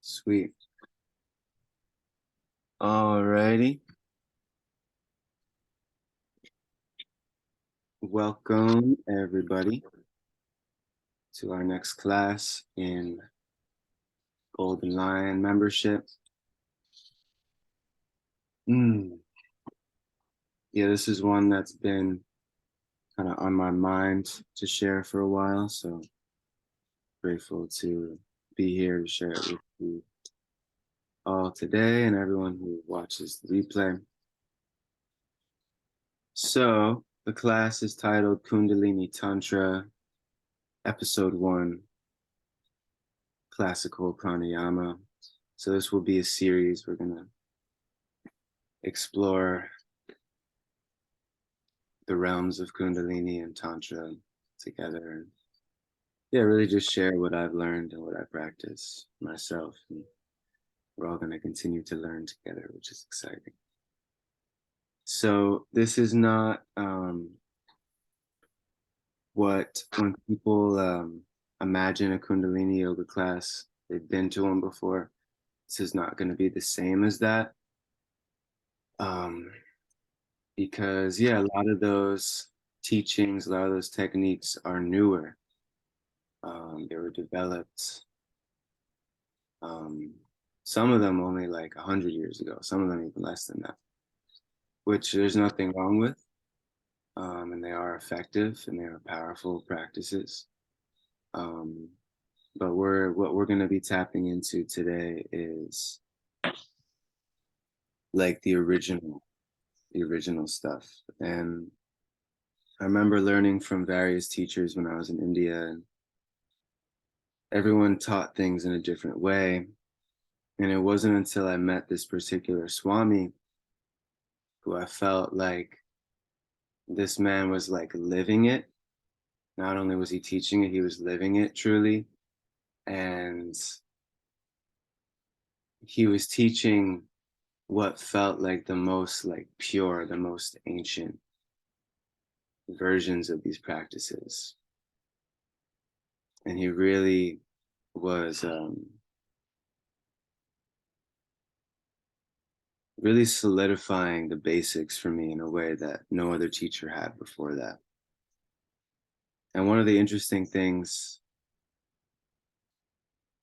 Sweet. Alrighty. Welcome everybody to our next class in Golden Lion membership. Yeah, this is one that's been kind of on my mind to share for a while, so grateful to be here to share it with you all today and everyone who watches the replay. So the class is titled Kundalini Tantra, Episode 1, Classical Pranayama. So this will be a series. We're going to explore the realms of Kundalini and Tantra together. And yeah, really just share what I've learned and what I practice myself. And we're all going to continue to learn together, which is exciting. So this is not what, when people imagine a Kundalini yoga class, they've been to one before. This is not going to be the same as that. Because yeah, a lot of those teachings, a lot of those techniques are newer. They were developed, some of them only like 100 years ago, some of them even less than that, which there's nothing wrong with. And they are effective and they are powerful practices. But what we're going to be tapping into today is like the original stuff. And I remember learning from various teachers when I was in India, and everyone taught things in a different way. And it wasn't until I met this particular Swami who I felt like this man was like living it. Not only was he teaching it, he was living it truly. And he was teaching what felt like the most like pure, the most ancient versions of these practices. And he really was really solidifying the basics for me in a way that no other teacher had before that. And one of the interesting things,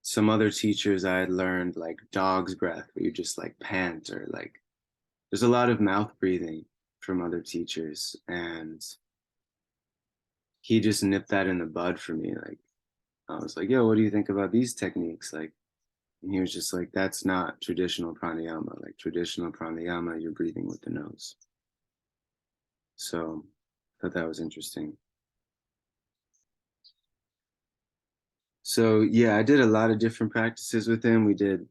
some other teachers I had learned like dog's breath, where you just like pant, or like there's a lot of mouth breathing from other teachers. And he just nipped that in the bud for me. Like, I was like, yo, what do you think about these techniques? Like, and he was just like, that's not traditional pranayama. Like traditional pranayama, you're breathing with the nose. So I thought that was interesting. So yeah, I did a lot of different practices with him. We did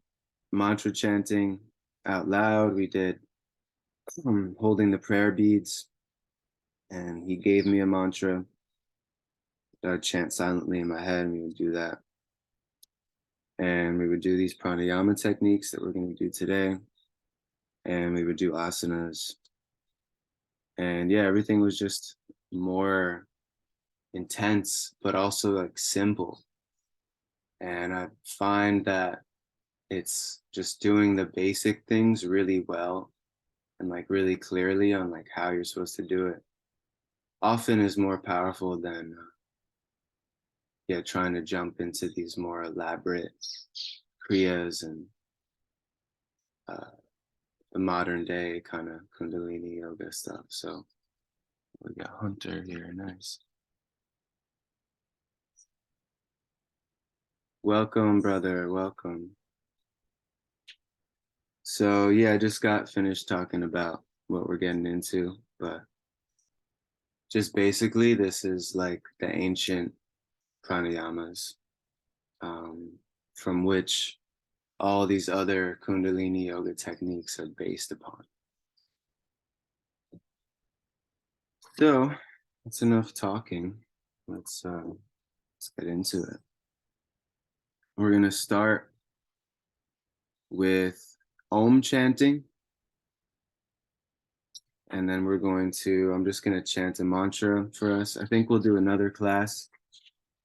mantra chanting out loud. We did holding the prayer beads, and he gave me a mantra that I'd chant silently in my head, and we would do that. And we would do these pranayama techniques that we're going to do today, and we would do asanas. And yeah, everything was just more intense, but also like simple. And I find that it's just doing the basic things really well and like really clearly on like how you're supposed to do it often is more powerful than yeah, trying to jump into these more elaborate kriyas and the modern day kind of Kundalini yoga stuff. So we got Hunter here, nice. Welcome, brother, welcome. So yeah, I just got finished talking about what we're getting into, but just basically this is like the ancient pranayamas, from which all these other Kundalini yoga techniques are based upon. So that's enough talking. Let's get into it. We're gonna start with Om chanting, and then we're going to, I'm just gonna chant a mantra for us. I think we'll do another class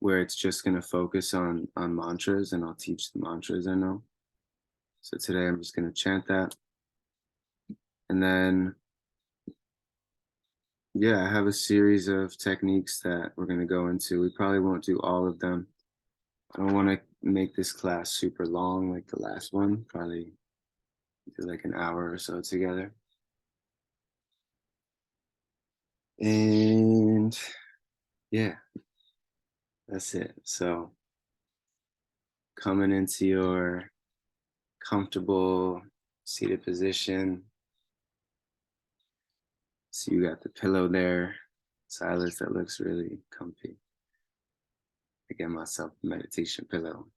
where it's just gonna focus on mantras, and I'll teach the mantras I know. So today I'm just going to chant that. And then, yeah, I have a series of techniques that we're going to go into. We probably won't do all of them. I don't want to make this class super long like the last one. Probably do like an hour or so together. And yeah, that's it. So coming into your comfortable seated position. So you got the pillow there, Silas, that looks really comfy. I get myself a meditation pillow.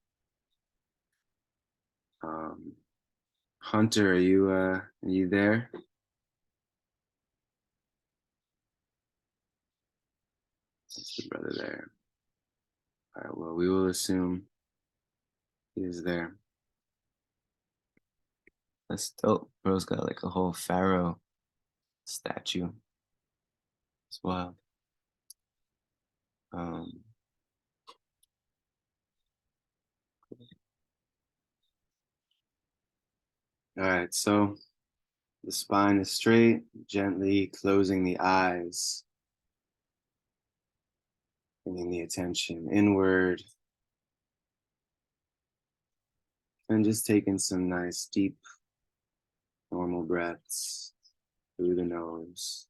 Hunter, are you there? That's the brother there. All right, well, we will assume he is there. That's dope. Bro's got like a whole pharaoh statue. It's wild. Um, all right, so the spine is straight, gently closing the eyes, bringing the attention inward, and just taking some nice, deep, normal breaths through the nose.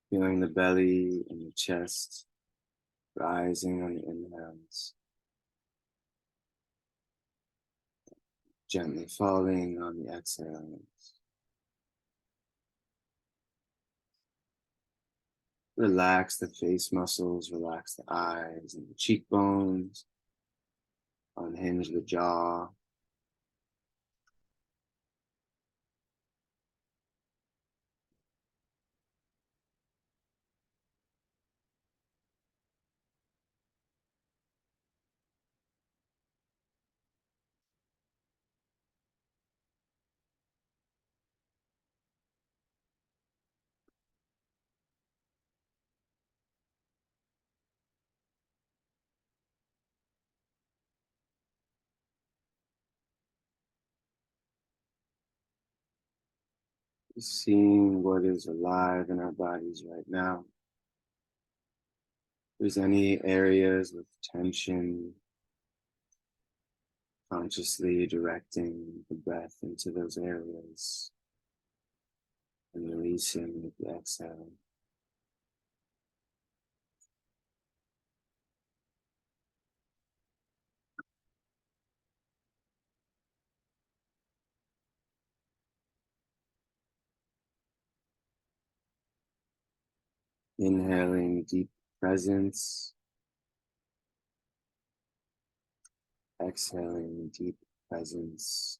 Feeling the belly and the chest rising on the inhales, gently falling on the exhales. Relax the face muscles, relax the eyes and the cheekbones, unhinge the jaw. Seeing what is alive in our bodies right now. If there's any areas with tension, consciously directing the breath into those areas and releasing with the exhale. Inhaling deep presence, exhaling deep presence.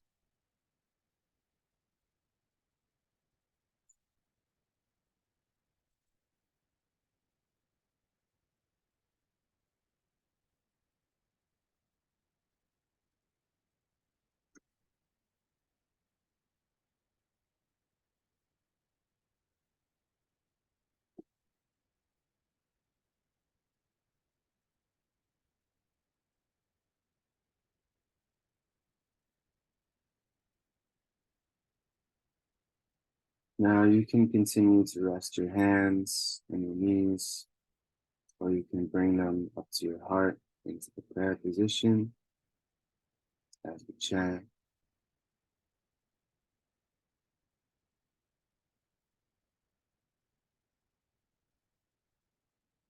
Now you can continue to rest your hands and your knees, or you can bring them up to your heart into the prayer position as we chant.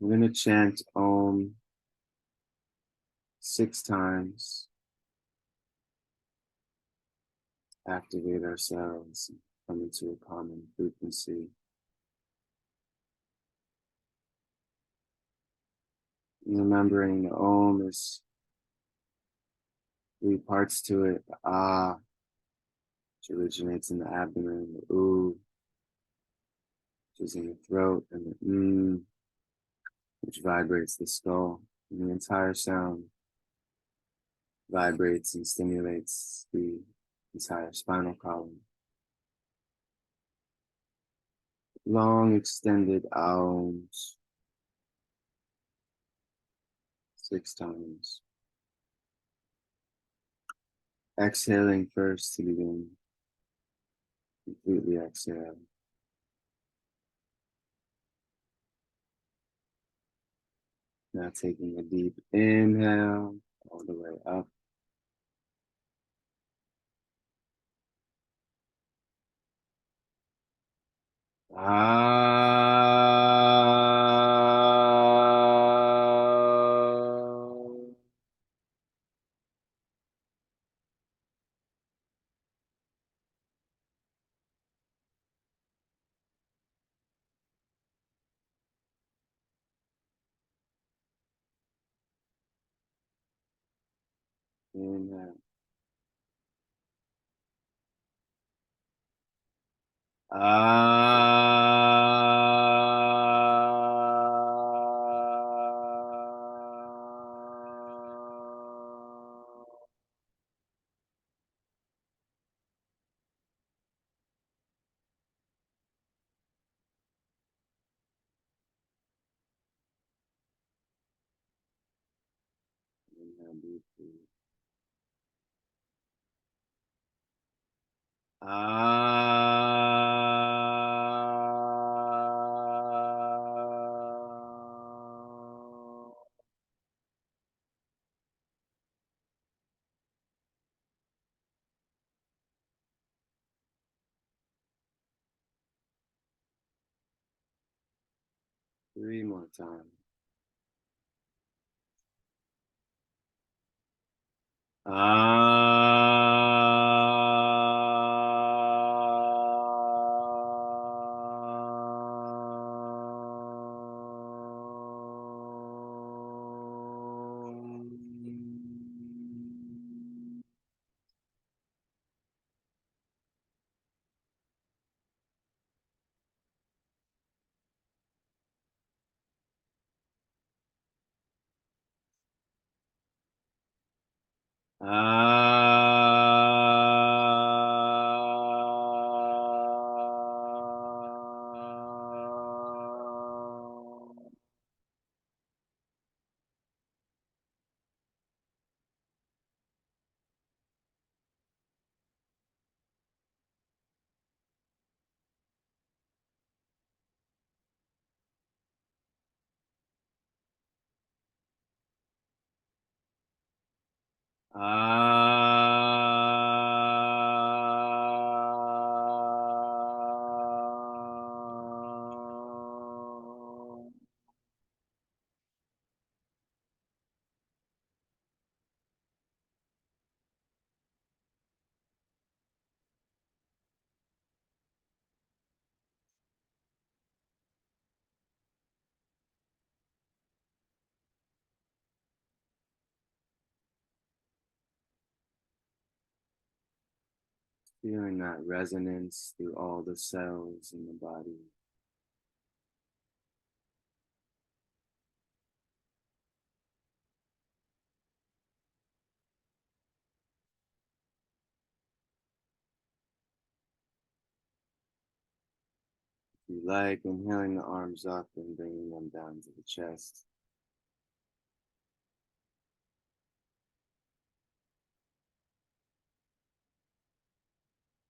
We're going to chant Om 6 times, activate ourselves, come into a common frequency. And remembering the Om is 3 parts to it. The Ah, which originates in the abdomen, the U, which is in the throat, and the which vibrates the skull. And the entire sound vibrates and stimulates the entire spinal column. Long extended Aums 6 times. Exhaling first to begin. Completely exhale. Now taking a deep inhale all the way up. Inhale. Inhale deeply. Three more times. Feeling that resonance through all the cells in the body. If you like, inhaling the arms up and bringing them down to the chest.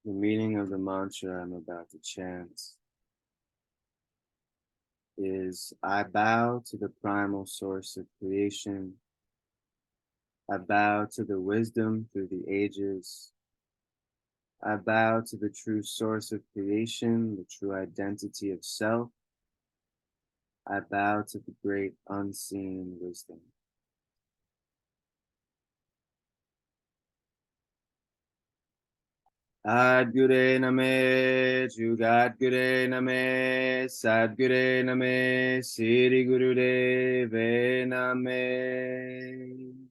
The meaning of the mantra I'm about to chant is, I bow to the primal source of creation. I bow to the wisdom through the ages. I bow to the true source of creation, the true identity of self. I bow to the great unseen wisdom. Adgure Name, Jugadgure Name, Sadgure Name, Siri Gurudeve Name.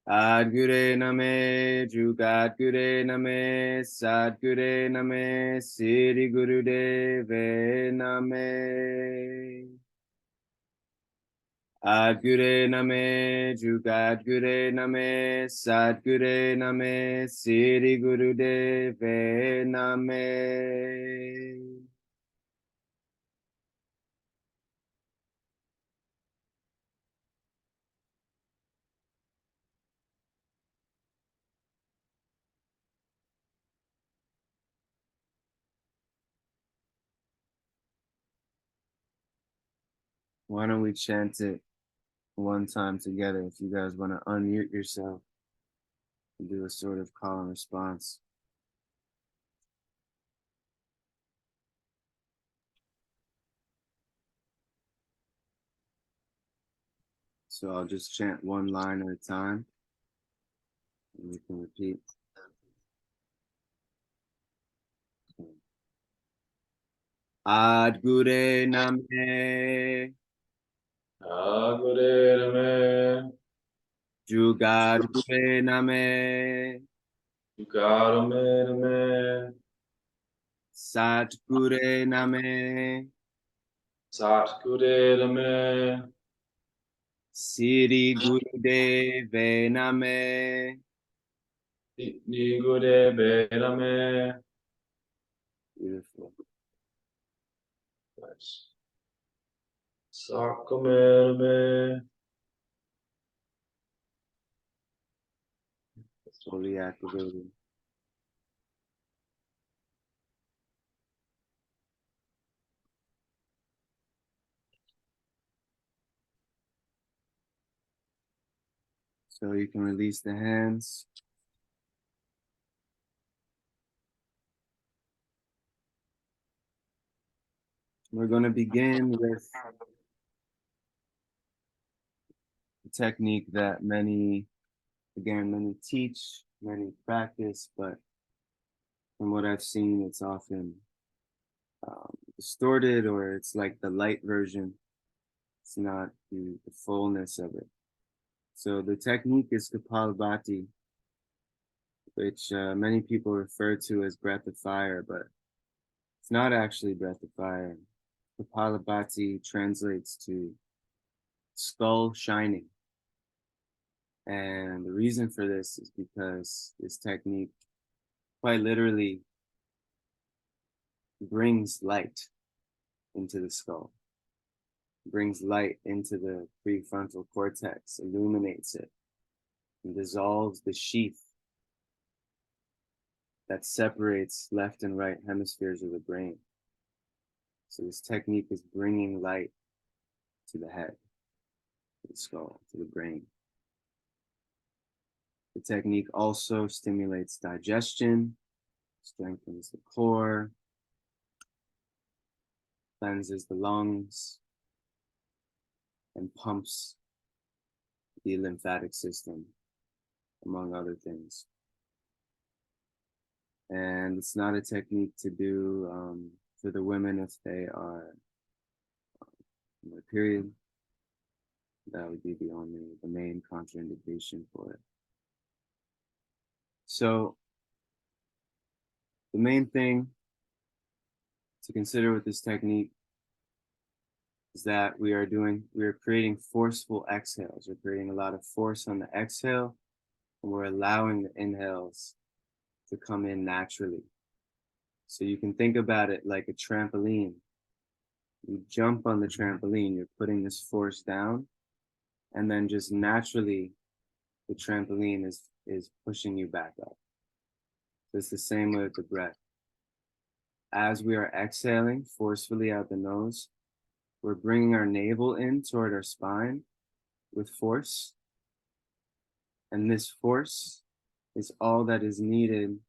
Adgure Name, Jugadgure Name, Sadgure Name, Siri Gurudeve Name. Adgure Name, Jugadgure Name, Sadgure Name, Siri Gurudeve Name. Why don't we chant it one time together? If you guys want to unmute yourself and do a sort of call and response. So I'll just chant one line at a time, and you can repeat. Adgure Name, Adgure Name, Jugadgure Name, Jugadgure Name, Satgure Name, Satgure Name, Siri Gurudeve Name. Nigure Name. Beautiful. Nice. Sakame Name. Fully activated. So you can release the hands. We're going to begin with a technique that many teach, many practice, but from what I've seen, it's often distorted, or it's like the light version. It's not the fullness of it. So the technique is Kapalabhati, which many people refer to as breath of fire, but it's not actually breath of fire. Kapalabhati translates to skull shining. And the reason for this is because this technique quite literally brings light into the skull, brings light into the prefrontal cortex, illuminates it, and dissolves the sheath that separates left and right hemispheres of the brain. So this technique is bringing light to the head, to the skull, to the brain. The technique also stimulates digestion, strengthens the core, cleanses the lungs, and pumps the lymphatic system, among other things. And it's not a technique to do for the women if they are in their period. That would be the main contraindication for it. So the main thing to consider with this technique is that we are creating forceful exhales. We're creating a lot of force on the exhale, and we're allowing the inhales to come in naturally. So you can think about it like a trampoline. You jump on the trampoline, you're putting this force down, and then just naturally the trampoline is pushing you back up. So it's the same way with the breath. As we are exhaling forcefully out the nose, we're bringing our navel in toward our spine with force. And this force is all that is needed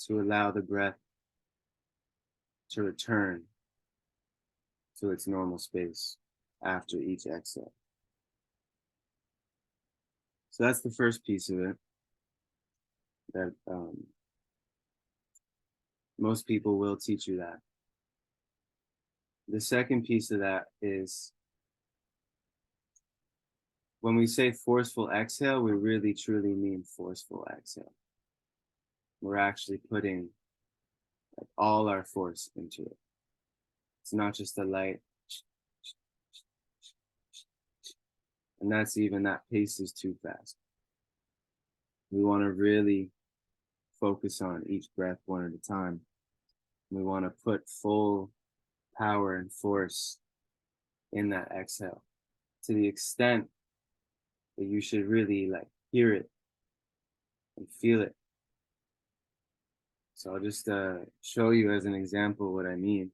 to allow the breath to return to its normal space after each exhale. So that's the first piece of it, that most people will teach you that. The second piece of that is when we say forceful exhale, we really truly mean forceful exhale. We're actually putting like all our force into it. It's not just a light. And that pace is too fast. We want to really focus on each breath one at a time. We want to put full power and force in that exhale to the extent that you should really like hear it and feel it. So I'll just show you as an example what I mean.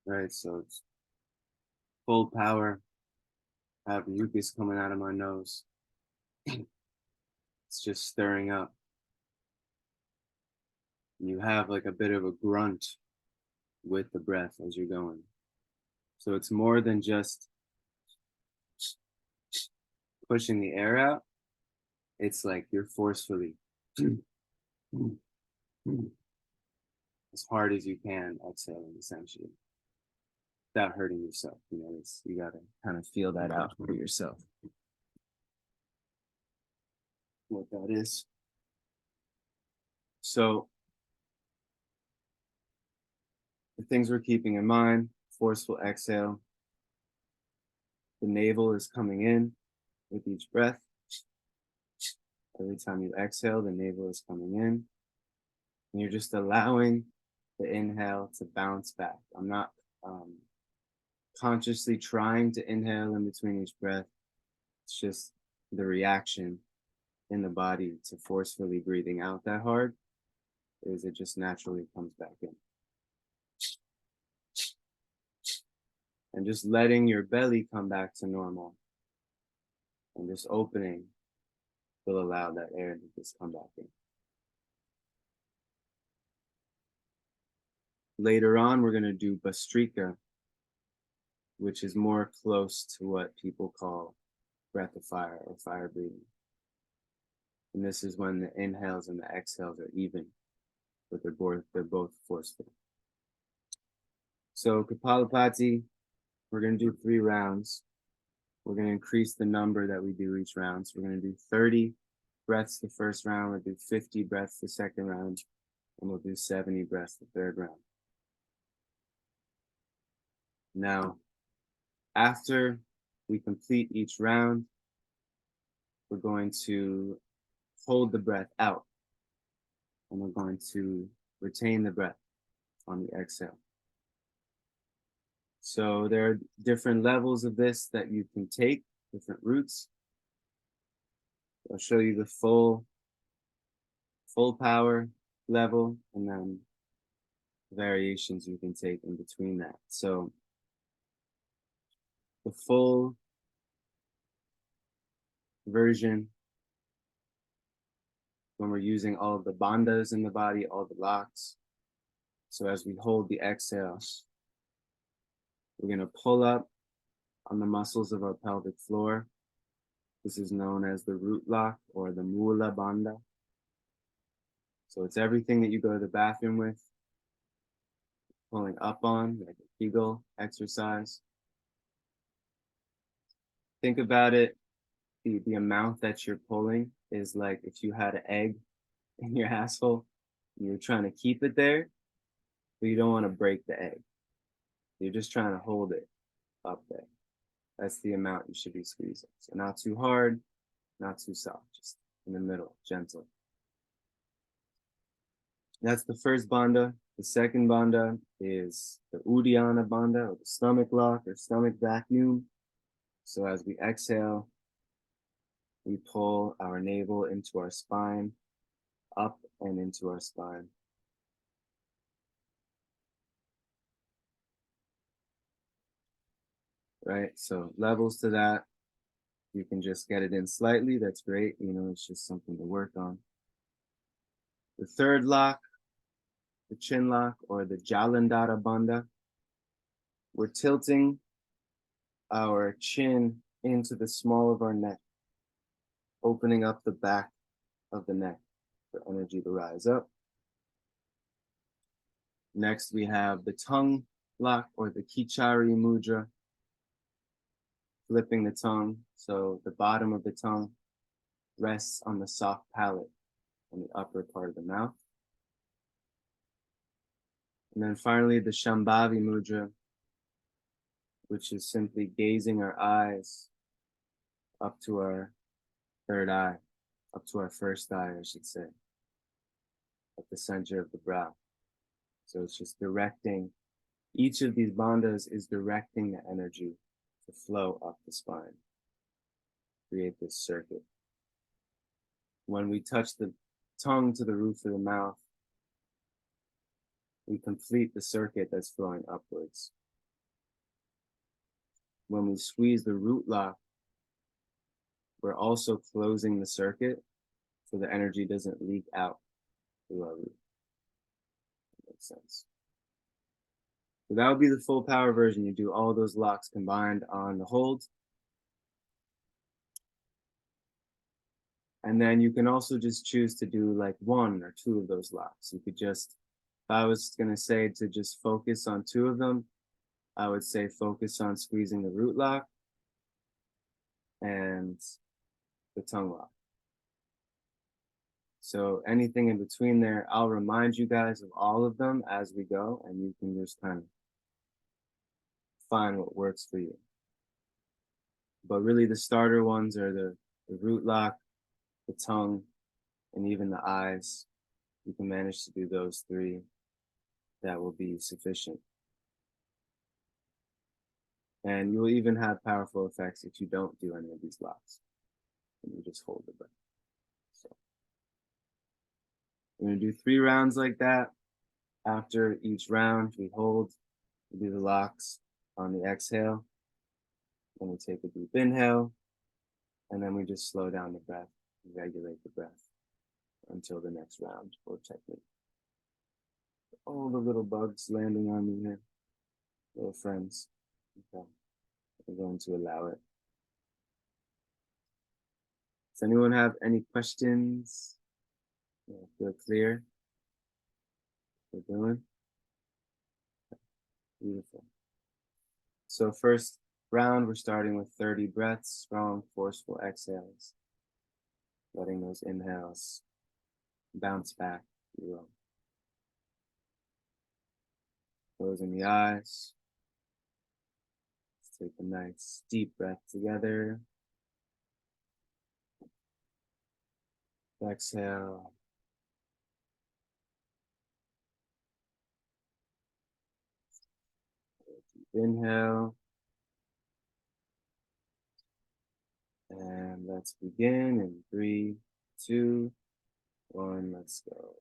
Right, so it's full power. I have mucus coming out of my nose. It's just stirring up. You have like a bit of a grunt with the breath as you're going. So it's more than just pushing the air out. It's like you're forcefully as hard as you can exhaling, essentially, without hurting yourself. You know, you gotta kind of feel that out for yourself. What that is. So the things we're keeping in mind: forceful exhale. The navel is coming in with each breath. Every time you exhale, the navel is coming in. And you're just allowing the inhale to bounce back. I'm not consciously trying to inhale in between each breath. It's just the reaction in the body to forcefully breathing out that hard is it just naturally comes back in. And just letting your belly come back to normal and just opening will allow that air to just come back in. Later on, we're going to do Bastrika, which is more close to what people call breath of fire or fire breathing. And this is when the inhales and the exhales are even, but they're both forceful. So Kapalabhati, we're going to do 3 rounds. We're going to increase the number that we do each round. So we're going to do 30 breaths the first round. We'll do 50 breaths the second round. And we'll do 70 breaths the third round. Now, after we complete each round, we're going to hold the breath out. And we're going to retain the breath on the exhale. So there are different levels of this that you can take, different routes. I'll show you the full power level and then variations you can take in between that. So the full version, when we're using all of the bandhas in the body, all the locks. So as we hold the exhale, we're going to pull up on the muscles of our pelvic floor. This is known as the root lock or the Mula Bandha. So it's everything that you go to the bathroom with, pulling up on, like a Kegel exercise. Think about it, the amount that you're pulling is like if you had an egg in your asshole, and you're trying to keep it there, but you don't want to break the egg. You're just trying to hold it up there. That's the amount you should be squeezing. So not too hard, not too soft, just in the middle, gentle. That's the first bandha. The second bandha is the Uddiyana bandha, or the stomach lock or stomach vacuum. So as we exhale, we pull our navel into our spine, up and into our spine. Right, so levels to that. You can just get it in slightly, that's great. You know, it's just something to work on. The third lock, the chin lock, or the Jalandhara bandha, we're tilting our chin into the small of our neck, opening up the back of the neck for energy to rise up. Next, we have the tongue lock, or the Kichari mudra. flipping the tongue so the bottom of the tongue rests on the soft palate on the upper part of the mouth. And then finally, the Shambhavi Mudra, which is simply gazing our eyes up to our third eye, up to our first eye, I should say, at the center of the brow. So it's just directing, each of these bandhas is directing the energy to flow up the spine, create this circuit. When we touch the tongue to the roof of the mouth, we complete the circuit that's flowing upwards. When we squeeze the root lock, we're also closing the circuit so the energy doesn't leak out through our root. That makes sense. So that would be the full power version. You do all those locks combined on the hold. And then you can also just choose to do like one or two of those locks. You could just, if I was going to say to just focus on two of them, I would say focus on squeezing the root lock and the tongue lock. So anything in between there, I'll remind you guys of all of them as we go, and you can just kind of find what works for you. But really the starter ones are the root lock, the tongue, and even the eyes. You can manage to do those three. That will be sufficient. And you will even have powerful effects if you don't do any of these locks. And you just hold the breath. So we're going to do 3 rounds like that. After each round, we hold, we do the locks on the exhale. Then we take a deep inhale. And then we just slow down the breath and regulate the breath until the next round or technique. All the little bugs landing on me here, little friends. Okay, we're going to allow it. Does anyone have any questions? Yeah, feel clear? We're doing? Beautiful. So first round, we're starting with 30 breaths, strong, forceful exhales. Letting those inhales bounce back, if you will. Closing the eyes. Let's take a nice deep breath together. Exhale. Deep inhale. And let's begin in 3, 2, 1. Let's go.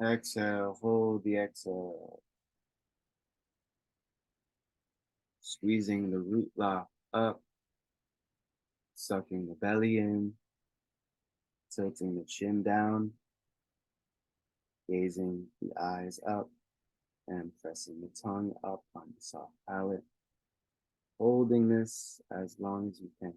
Exhale, hold the exhale. Squeezing the root lock up, sucking the belly in, tilting the chin down, gazing the eyes up, and pressing the tongue up on the soft palate. Holding this as long as you can.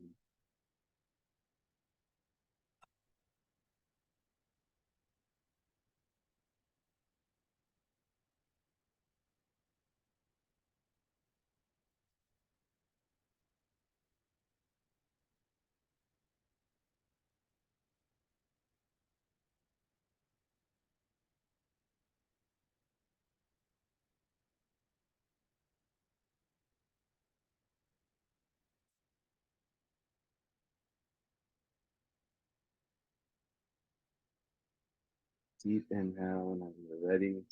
Deep inhale whenever you're ready.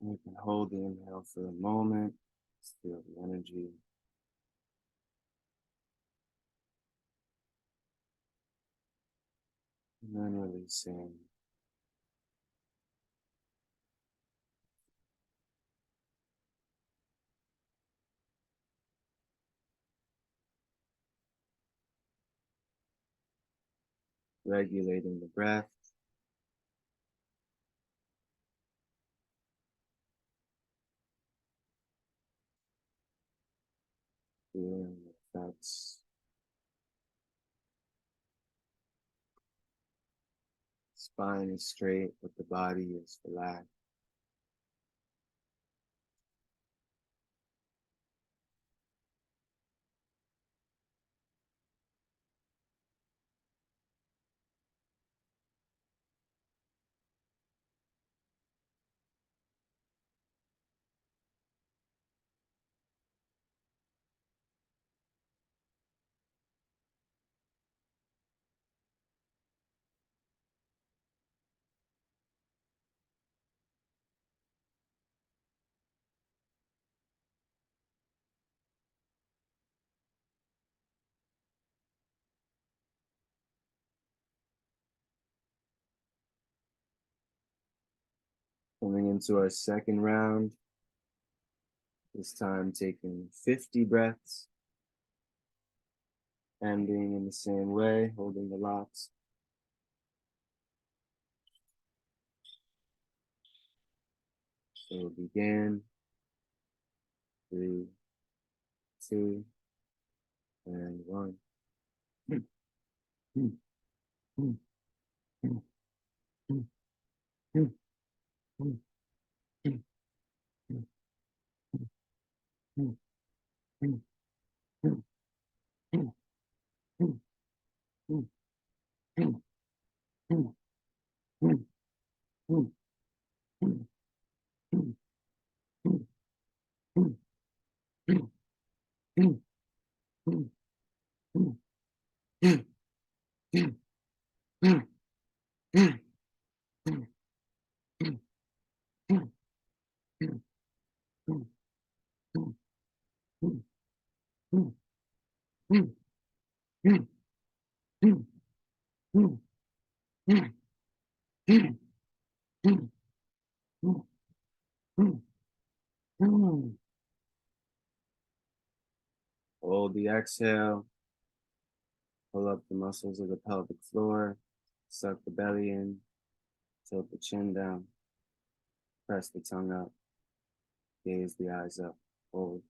You can hold the inhale for a moment. Just feel the energy. And then releasing. regulating the breath. Feeling the effects. Spine is straight, but the body is relaxed. Coming into our second round, this time taking 50 breaths, ending in the same way, holding the locks. So we'll begin, 3, 2, and 1. Hold the exhale, pull up the muscles of the pelvic floor, suck the belly in, tilt the chin down, press the tongue up, gaze the eyes up, hold.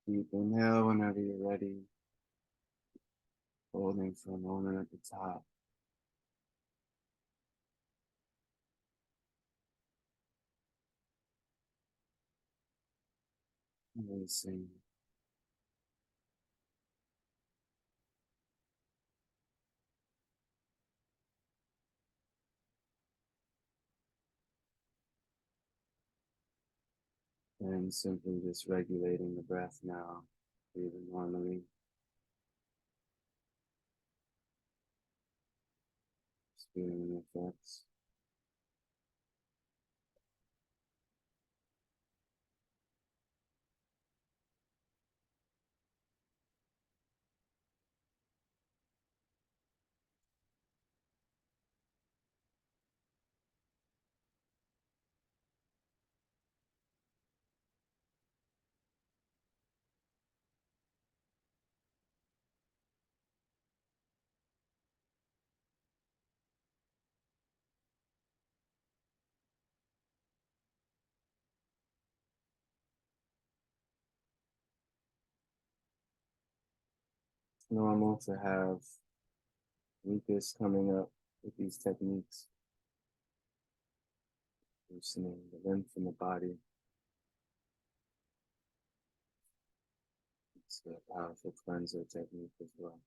Deep inhale whenever you're ready, holding for a moment at the top. Releasing. And simply just regulating the breath now, breathing normally, just feeling the effects. It's normal to have mucus coming up with these techniques, loosening the lymph in the body. It's a powerful cleanser technique as well.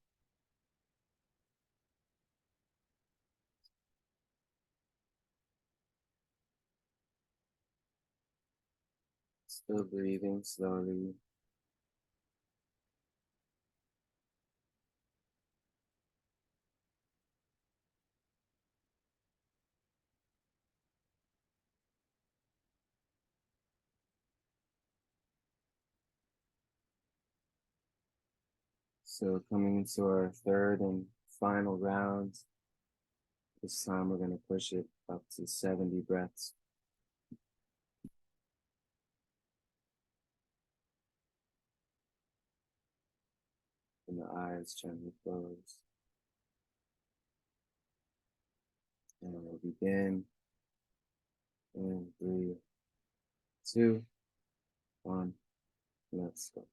Still breathing slowly. So coming into our third and final round. This time we're going to push it up to 70 breaths. And the eyes gently close. And we'll begin in 3, 2, 1. Let's go.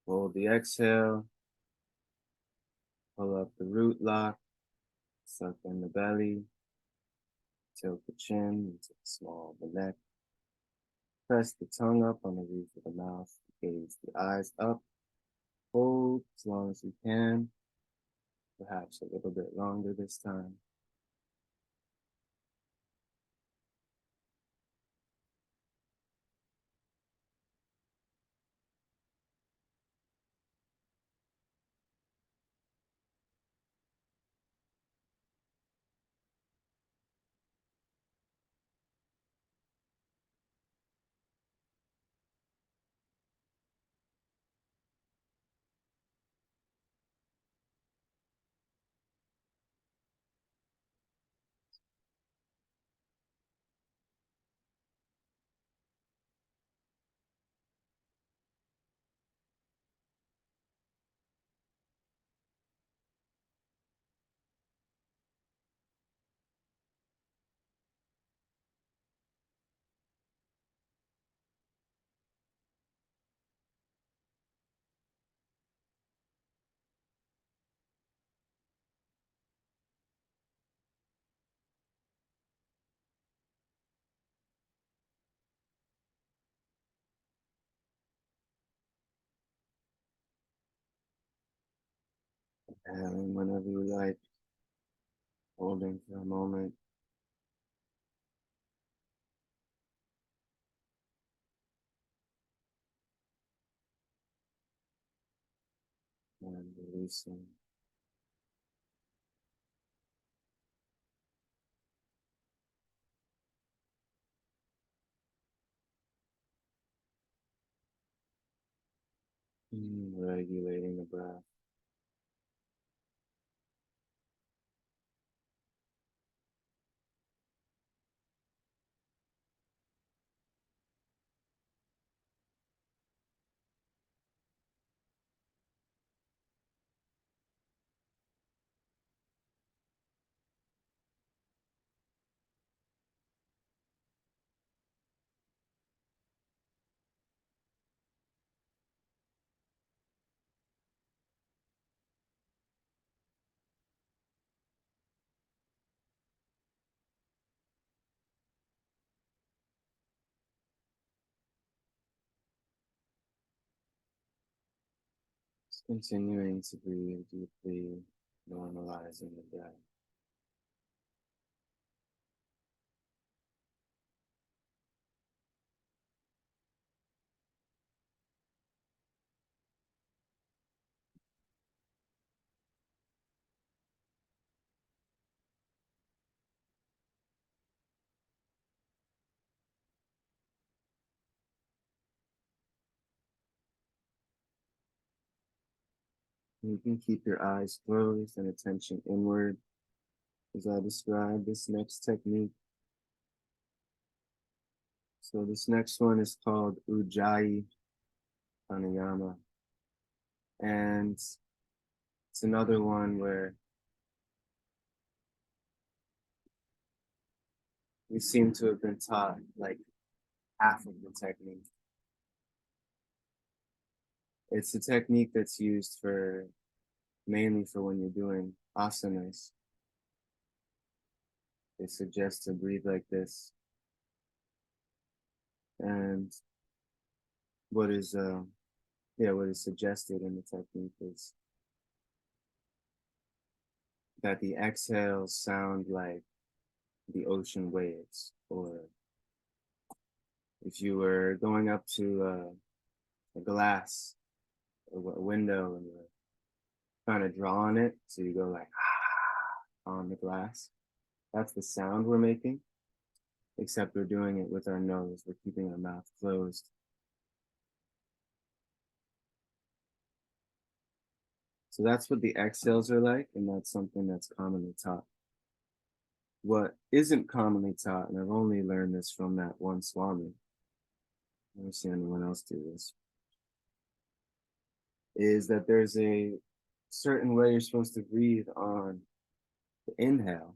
Hold the exhale. Pull up the root lock. Suck in the belly. Tilt the chin into the small of the neck. Press the tongue up on the roof of the mouth. Gaze the eyes up. Hold as long as you can. Perhaps a little bit longer this time. And whenever you like, holding for a moment. And releasing. Regulating the breath. Continuing to breathe deeply, normalizing the breath. You can keep your eyes closed and attention inward as I describe this next technique. So this next one is called Ujjayi Pranayama. And it's another one where we seem to have been taught like half of the technique. It's a technique that's used for mainly for when you're doing asanas. They suggest to breathe like this. And what is what is suggested in the technique is that the exhales sound like the ocean waves, or if you were going up to a glass or a window and you're trying to draw on it, so you go like on the glass. That's the sound we're making, except we're doing it with our nose. We're keeping our mouth closed. So that's what the exhales are like, and that's something that's commonly taught. What isn't commonly taught, and I've only learned this from that one Swami, I never seen anyone else do this, is that there's a certain way you're supposed to breathe on the inhale,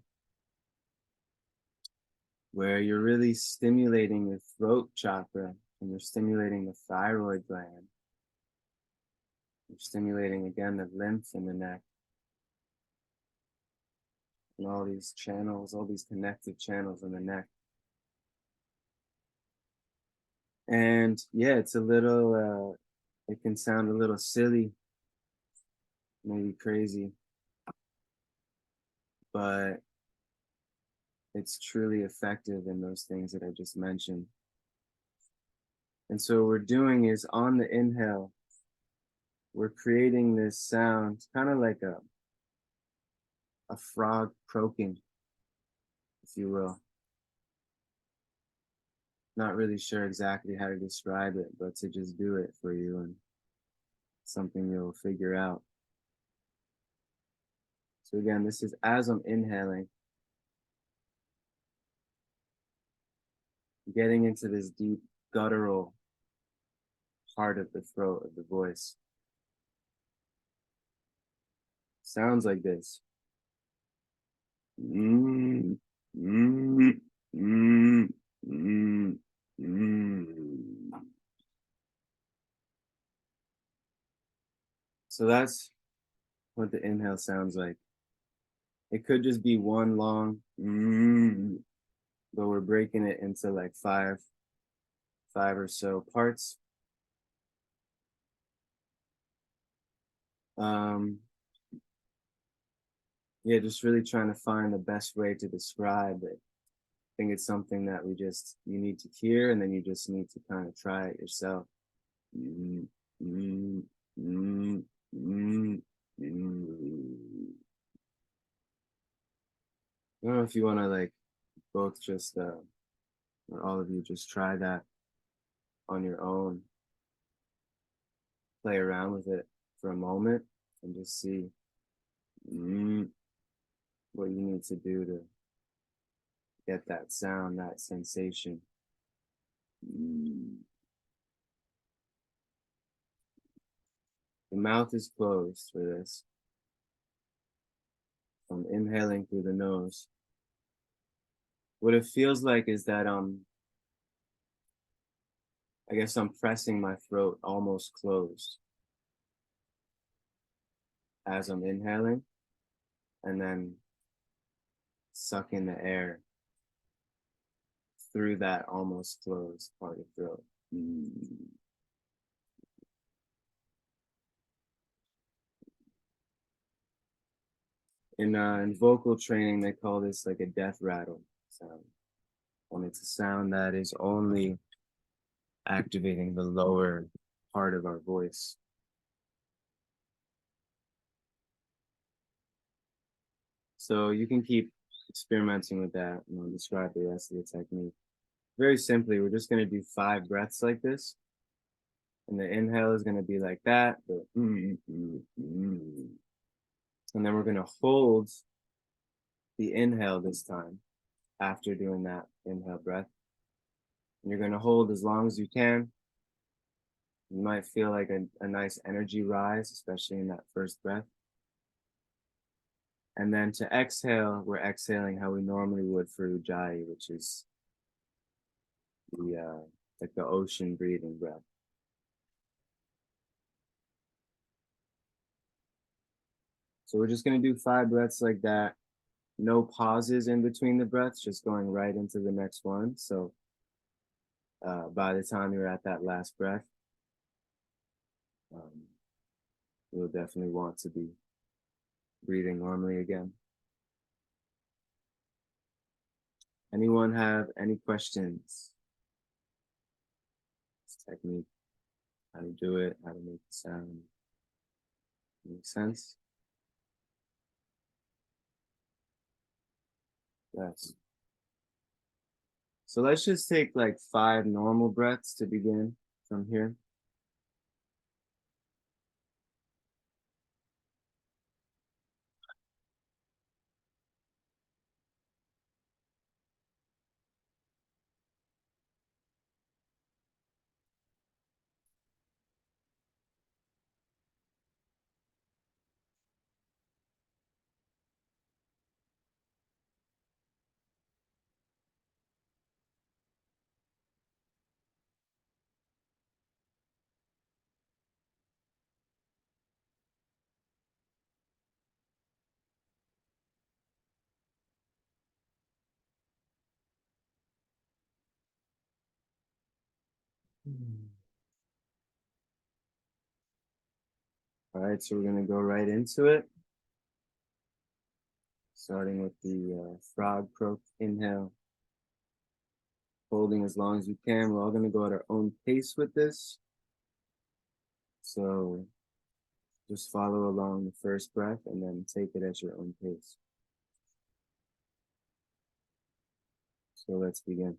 where you're really stimulating your throat chakra and you're stimulating the thyroid gland. You're stimulating again the lymph in the neck and all these channels, all these connective channels in the neck. And yeah, it's a little, it can sound a little silly, maybe crazy, but it's truly effective in those things that I just mentioned. And so what we're doing is on the inhale, we're creating this sound, kind of like a frog croaking, if you will. Not really sure exactly how to describe it, but to just do it for you and something you'll figure out. So again, this is as I'm inhaling, getting into this deep guttural part of the throat of the voice. Sounds like this. Mm, mm, mm, mm, mm. So that's what the inhale sounds like. It could just be one long, but we're breaking it into like five or so parts. Yeah, just really trying to find the best way to describe it. I think it's something that you need to hear, and then you just need to kind of try it yourself. Mm, mm, mm, mm, mm. I don't know if you want to like both just, or all of you just try that on your own. Play around with it for a moment and just see what you need to do to get that sound, that sensation. The mouth is closed for this. I'm inhaling through the nose. What it feels like is that I guess I'm pressing my throat almost closed as I'm inhaling, and then sucking the air through that almost closed part of the throat. In vocal training, they call this like a death rattle sound. And it's a sound that is only activating the lower part of our voice. So you can keep experimenting with that, and I'll describe the rest of the technique. Very simply, we're just going to do 5 breaths like this. And the inhale is going to be like that. And then we're going to hold the inhale this time after doing that inhale breath. And you're going to hold as long as you can. You might feel like a nice energy rise, especially in that first breath. And then to exhale, we're exhaling how we normally would for Ujjayi, which is the like the ocean breathing breath. So we're just going to do 5 breaths like that. No pauses in between the breaths, just going right into the next one. So by the time you're at that last breath, you'll definitely want to be breathing normally again. Anyone have any questions? This technique, how to do it, how to make the sound. Make sense? Yes. So let's just take like 5 normal breaths to begin from here. All right, so we're going to go right into it. Starting with the frog croak inhale. Holding as long as you can. We're all going to go at our own pace with this. So just follow along the first breath and then take it at your own pace. So let's begin.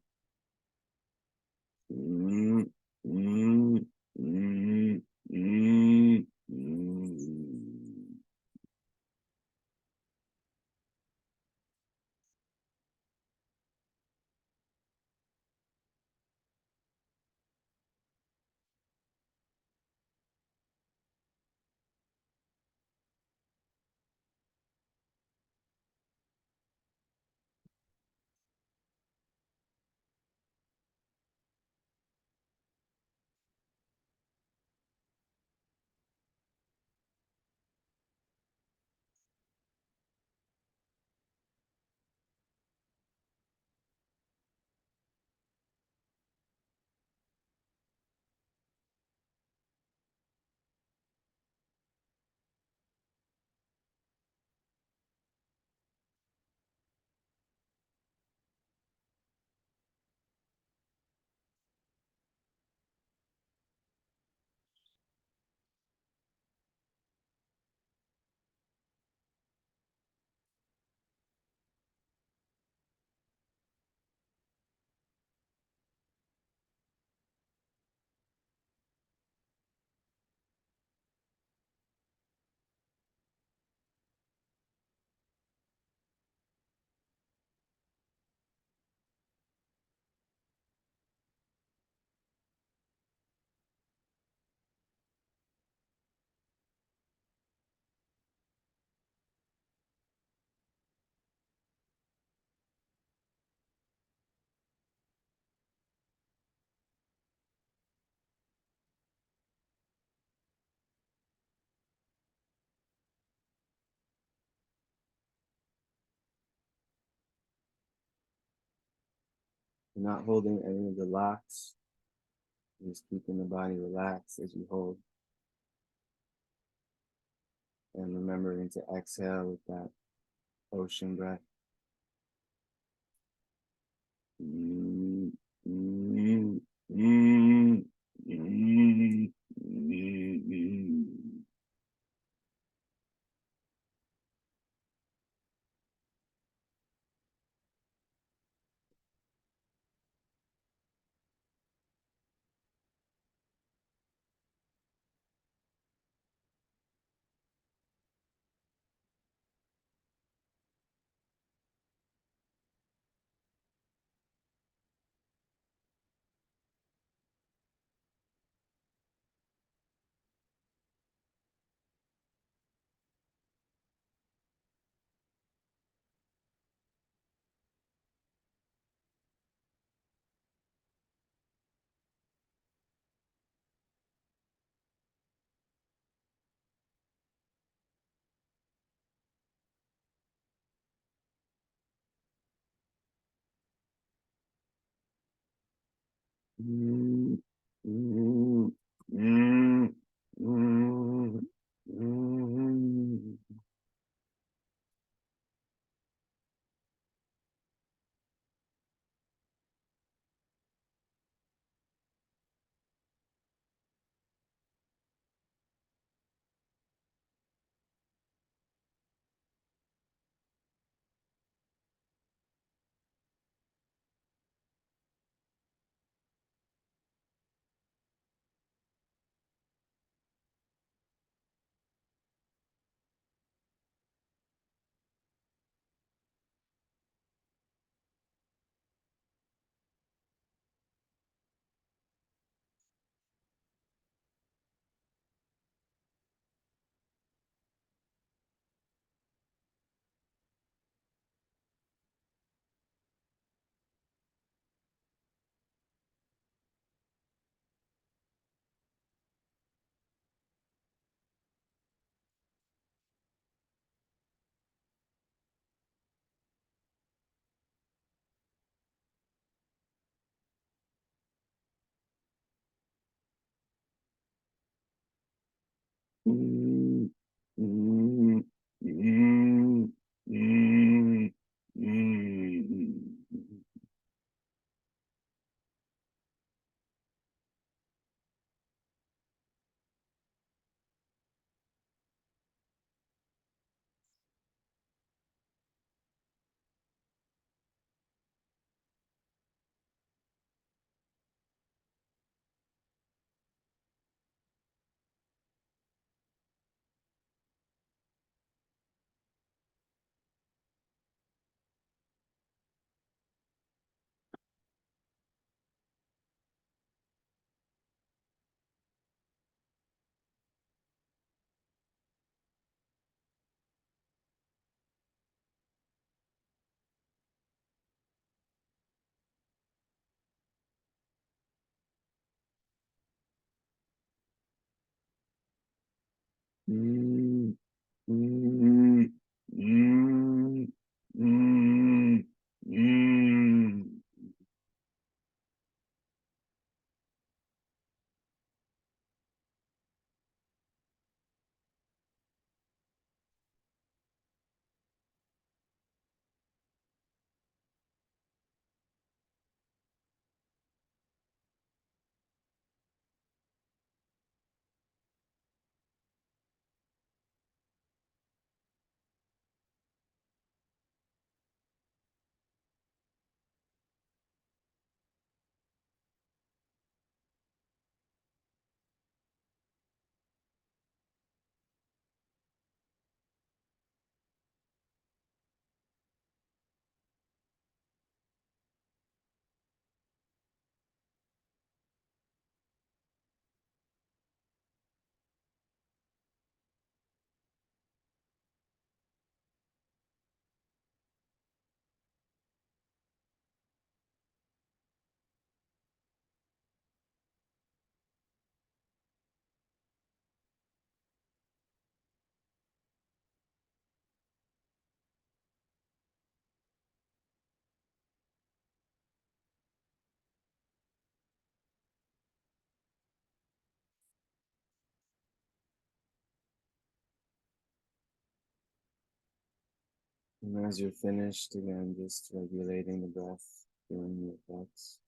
You're not holding any of the locks. You're just keeping the body relaxed as you hold. And remembering to exhale with that Ocean breath. Mm, mm, mm, mm, mm. Mm, mm, mm, mm, mm. Mm, mm, mm, mm, mm. Mm, mm, mm, mm, mm. And as you're finished, again, just regulating the breath, feeling the effects.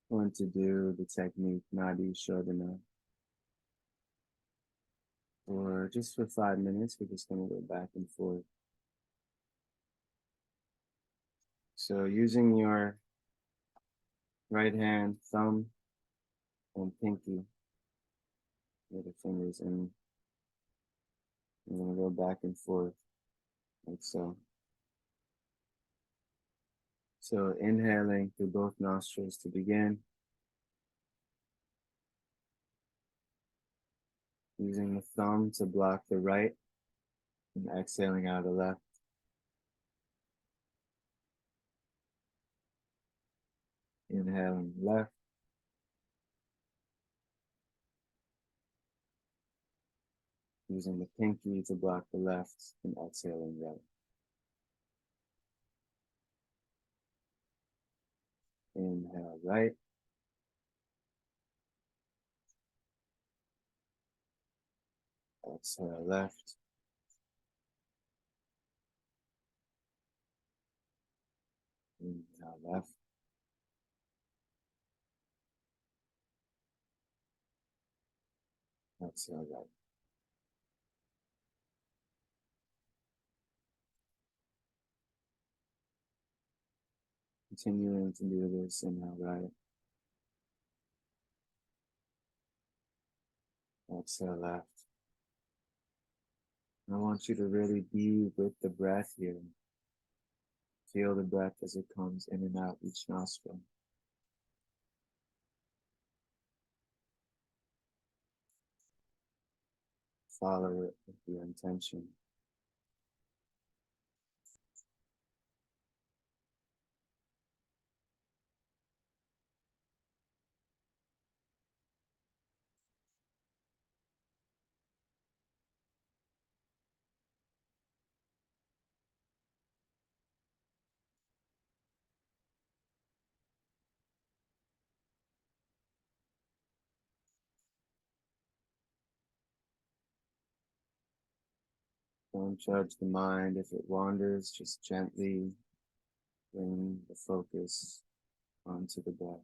Want to do the technique Nadi Shodhana for just for 5 minutes. We're just going to go back and forth. So using your right hand, thumb, and pinky, middle fingers, and you're going to go back and forth like so. So inhaling through both nostrils to begin, using the thumb to block the right, and exhaling out of the left. Inhaling left, using the pinky to block the left, and exhaling right. Inhale right, exhale left. Inhale left, exhale right. Continuing to do this, inhale right, exhale left. I want you to really be with the breath here. Feel the breath as it comes in and out each nostril. Follow it with your intention. Don't judge the mind if it wanders, just gently bring the focus onto the breath.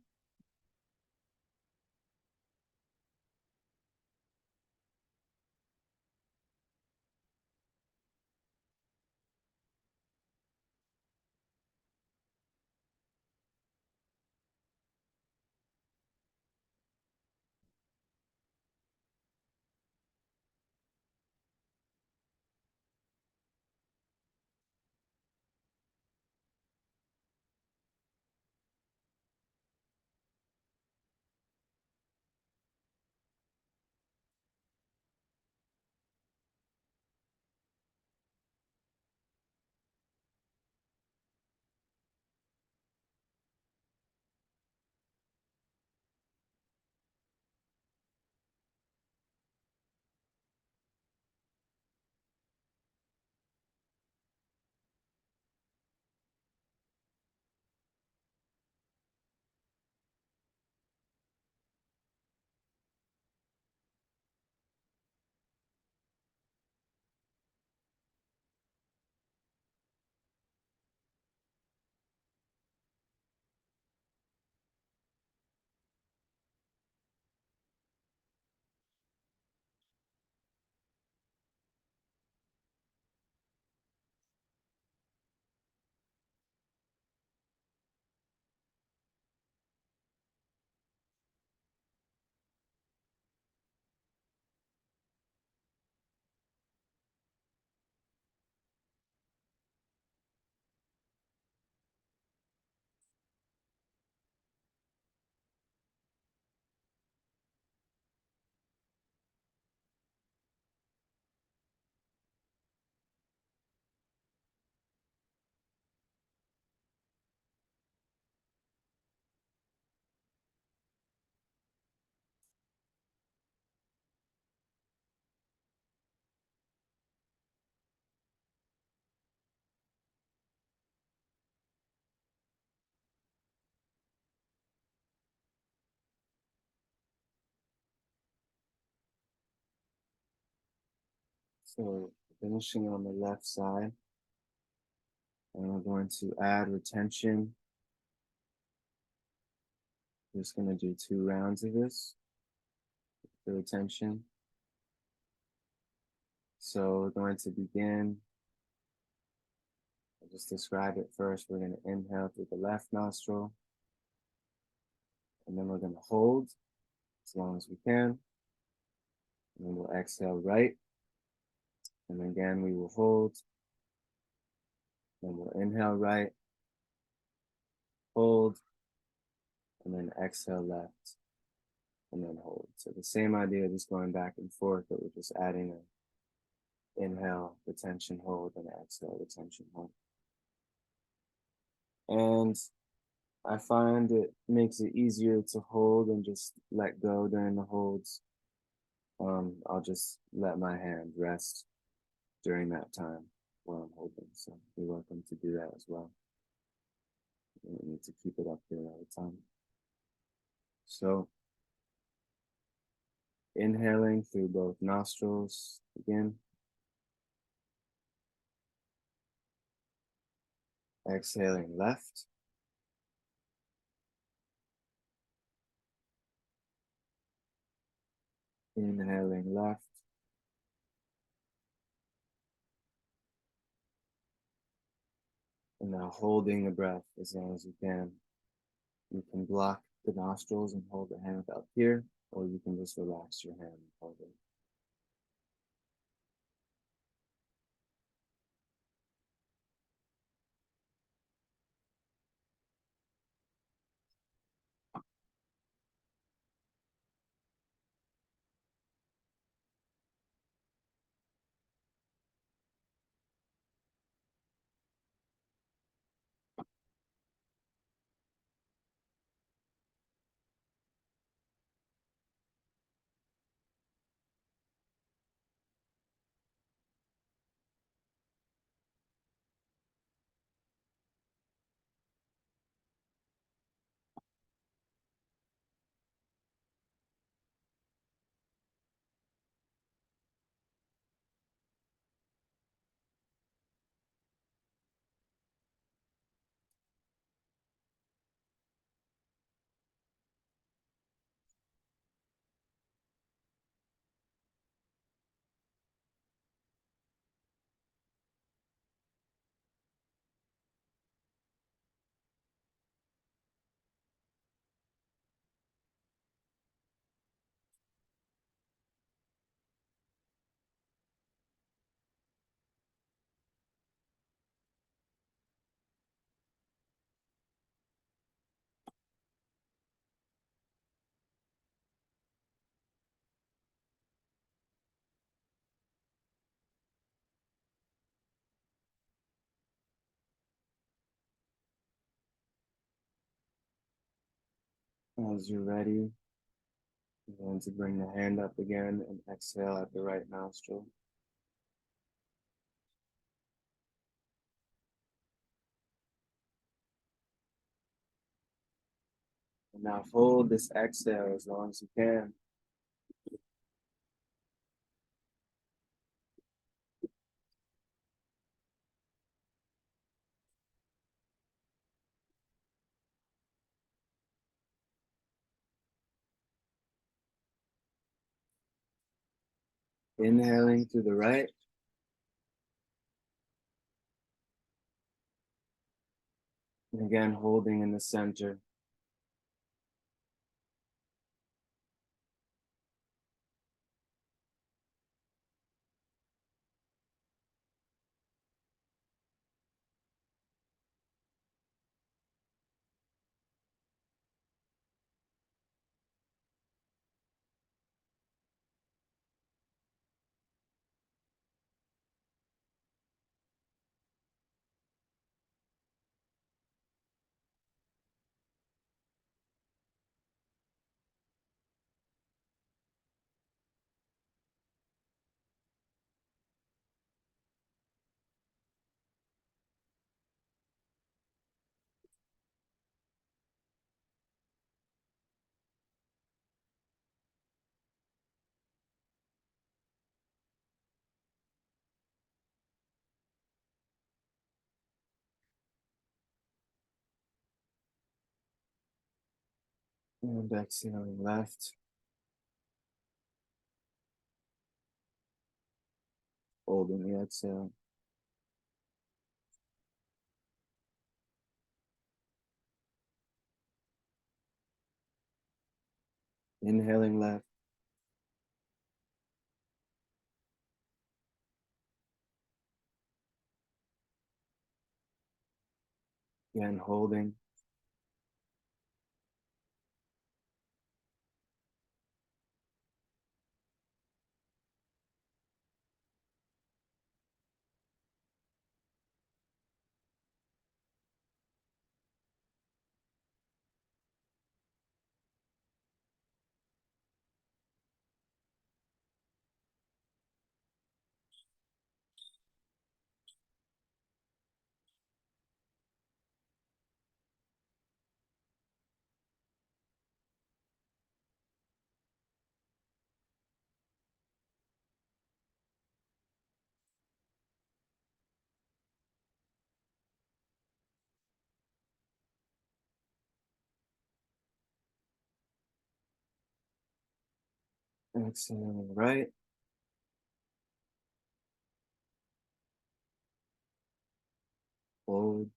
So finishing on the left side, and we're going to add retention. We're just going to do 2 rounds of this, the retention. So we're going to begin. I'll just describe it first. We're going to inhale through the left nostril, and then we're going to hold as long as we can. And then we'll exhale right. And again, we will hold. Then we'll inhale right, hold, and then exhale left, and then hold. So the same idea, just going back and forth, but we're just adding an inhale, retention, hold, and exhale, retention, hold. And I find it makes it easier to hold and just let go during the holds. I'll just let my hand rest during that time while I'm holding. So you're welcome to do that as well. You don't need to keep it up there all the time. So inhaling through both nostrils again. Exhaling left. Inhaling left. And now holding the breath as long as you can. You can block the nostrils and hold the hand up here, or you can just relax your hand and hold it. As you're ready, you're going to bring the hand up again and exhale at the right nostril. And now hold this exhale as long as you can. Inhaling through the right. And again, holding in the center. And exhaling left. Holding the exhale. Inhaling left. Again, holding. Exhaling right. Hold.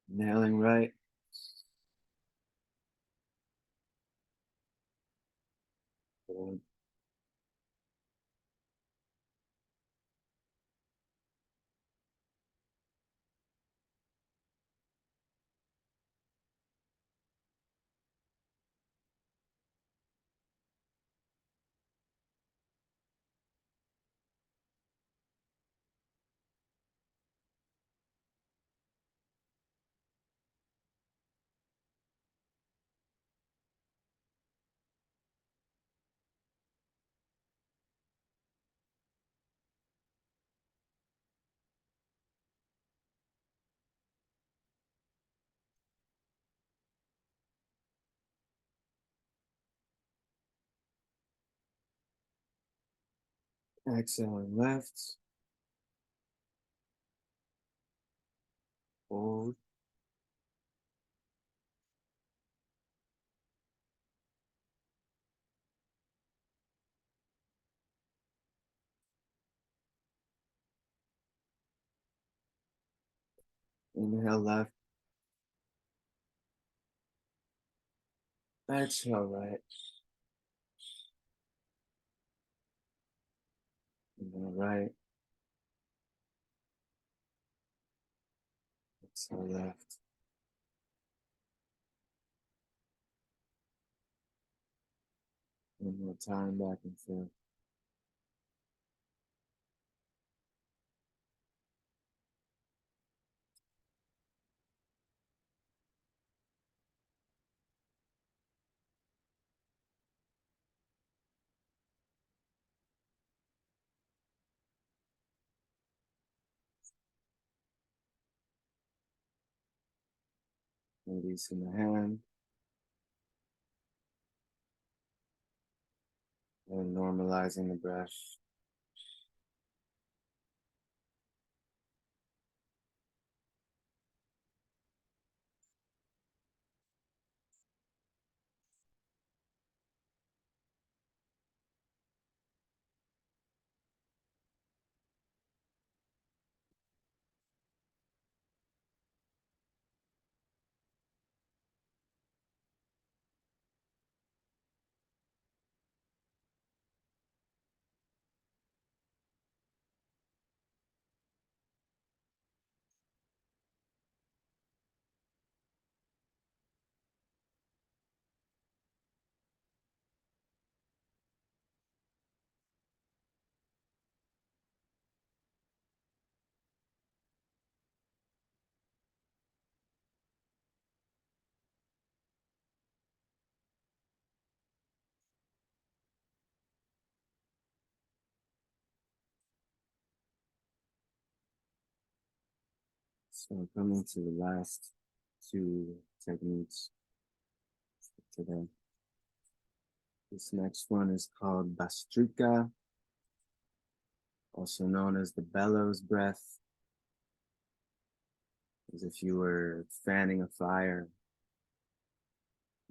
Inhaling right. Hold. Exhaling left. Hold. Inhale left. Exhale right. Inhale right. Exhale left. One more time, back and forth. Releasing the hand. And normalizing the breath. So coming to the last two techniques for today. This next one is called Bastrika also known as the bellows breath, as if you were fanning a fire.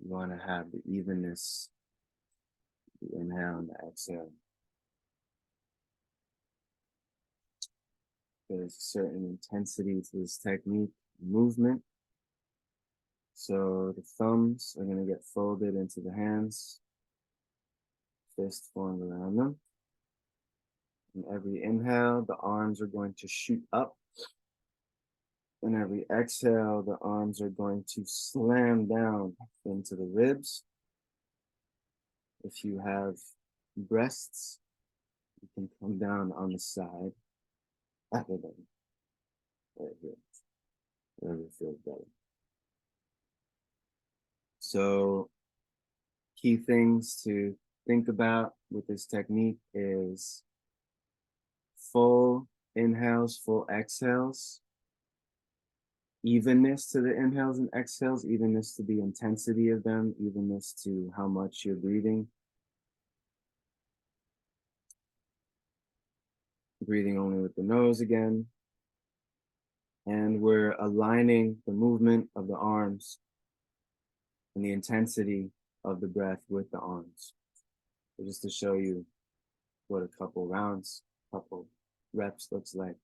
You want to have the evenness, the inhale and the exhale. There's a certain intensity to this technique, movement. So the thumbs are going to get folded into the hands, fist formed around them. And every inhale, the arms are going to shoot up. And every exhale, the arms are going to slam down into the ribs. If you have breasts, you can come down on the side, rather than right here, wherever it feels better. So key things to think about with this technique is full inhales, full exhales, evenness to the inhales and exhales, evenness to the intensity of them, evenness to how much you're breathing. Breathing only with the nose again. And we're aligning the movement of the arms and the intensity of the breath with the arms. So just to show you what a couple rounds, couple reps looks like.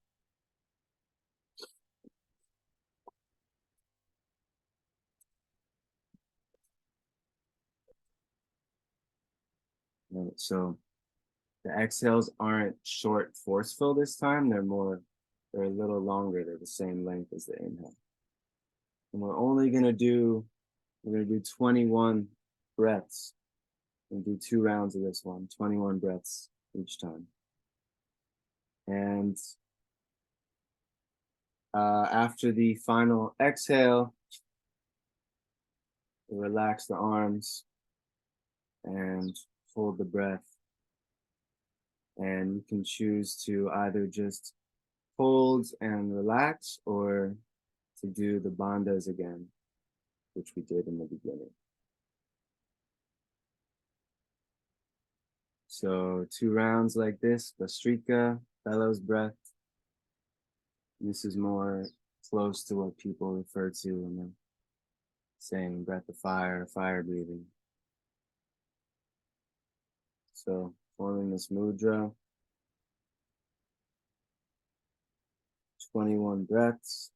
Right, so the exhales aren't short, forceful this time. They're a little longer. They're the same length as the inhale. And we're gonna do 21 breaths. We'll do 2 rounds of this one, 21 breaths each time. And after the final exhale, relax the arms and hold the breath. And you can choose to either just hold and relax or to do the bandhas again, which we did in the beginning. So 2 rounds like this, Bastrika, bellows breath. This is more close to what people refer to when they're saying breath of fire, fire breathing. So forming this mudra, 21 breaths,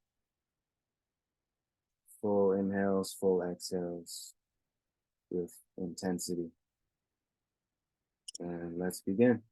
full inhales, full exhales with intensity. And let's begin.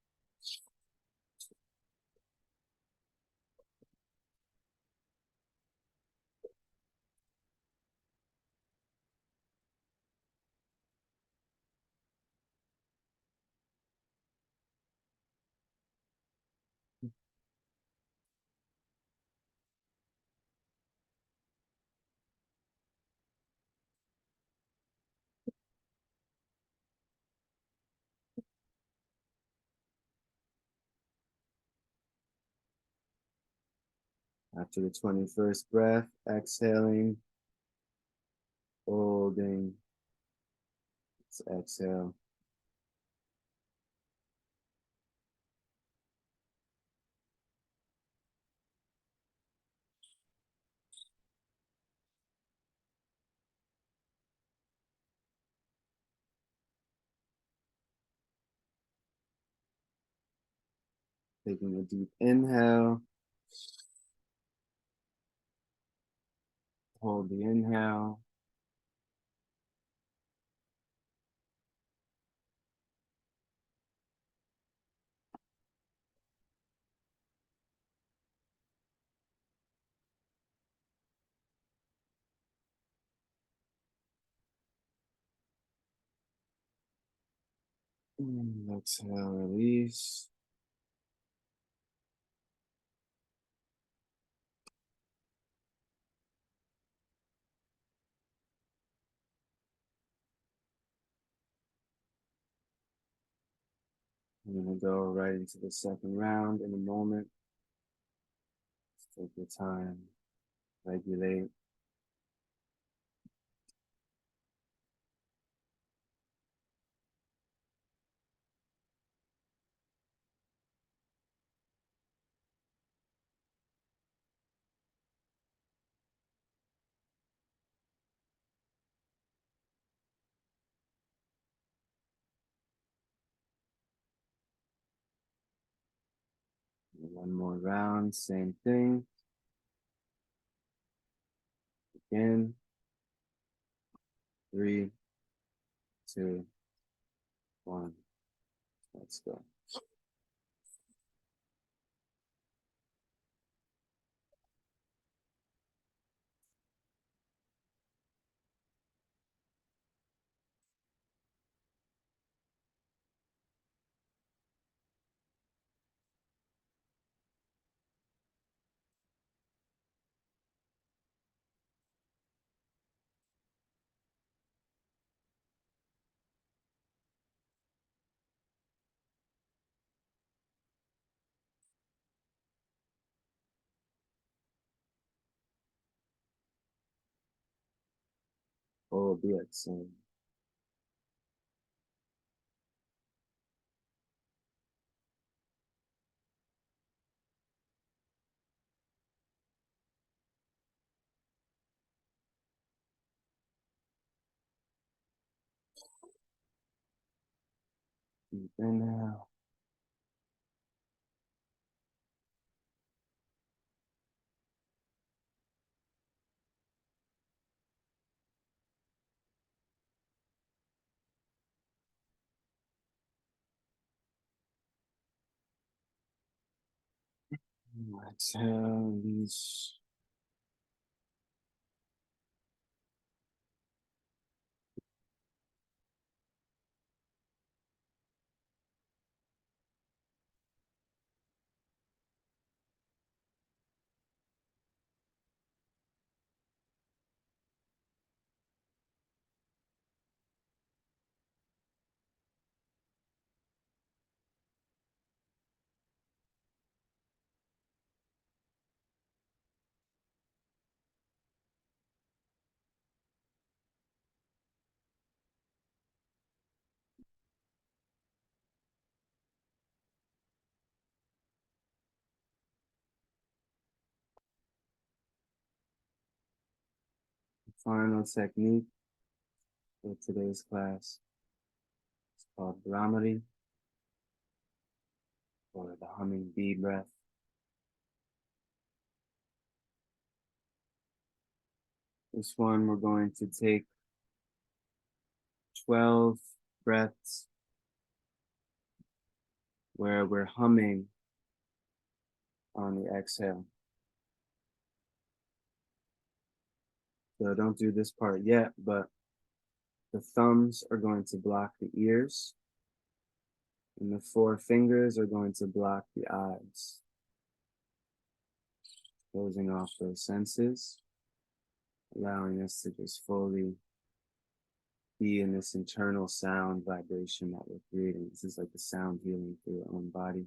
After the 21st breath, exhaling, holding, let's exhale. Taking a deep inhale, hold the inhale. Exhale, release. I'm gonna go right into the second round in a moment. Just take your time, regulate. One more round, same thing. Again. 3, 2, 1. Let's go. Oh, be at same. Deep inhale. Exhale, release. Final technique for today's class. It's called Brahmari, or the humming bee breath. This one we're going to take 12 breaths where we're humming on the exhale. So don't do this part yet, but the thumbs are going to block the ears and the 4 fingers are going to block the eyes, closing off those senses, allowing us to just fully be in this internal sound vibration that we're creating. This is like the sound healing through your own body.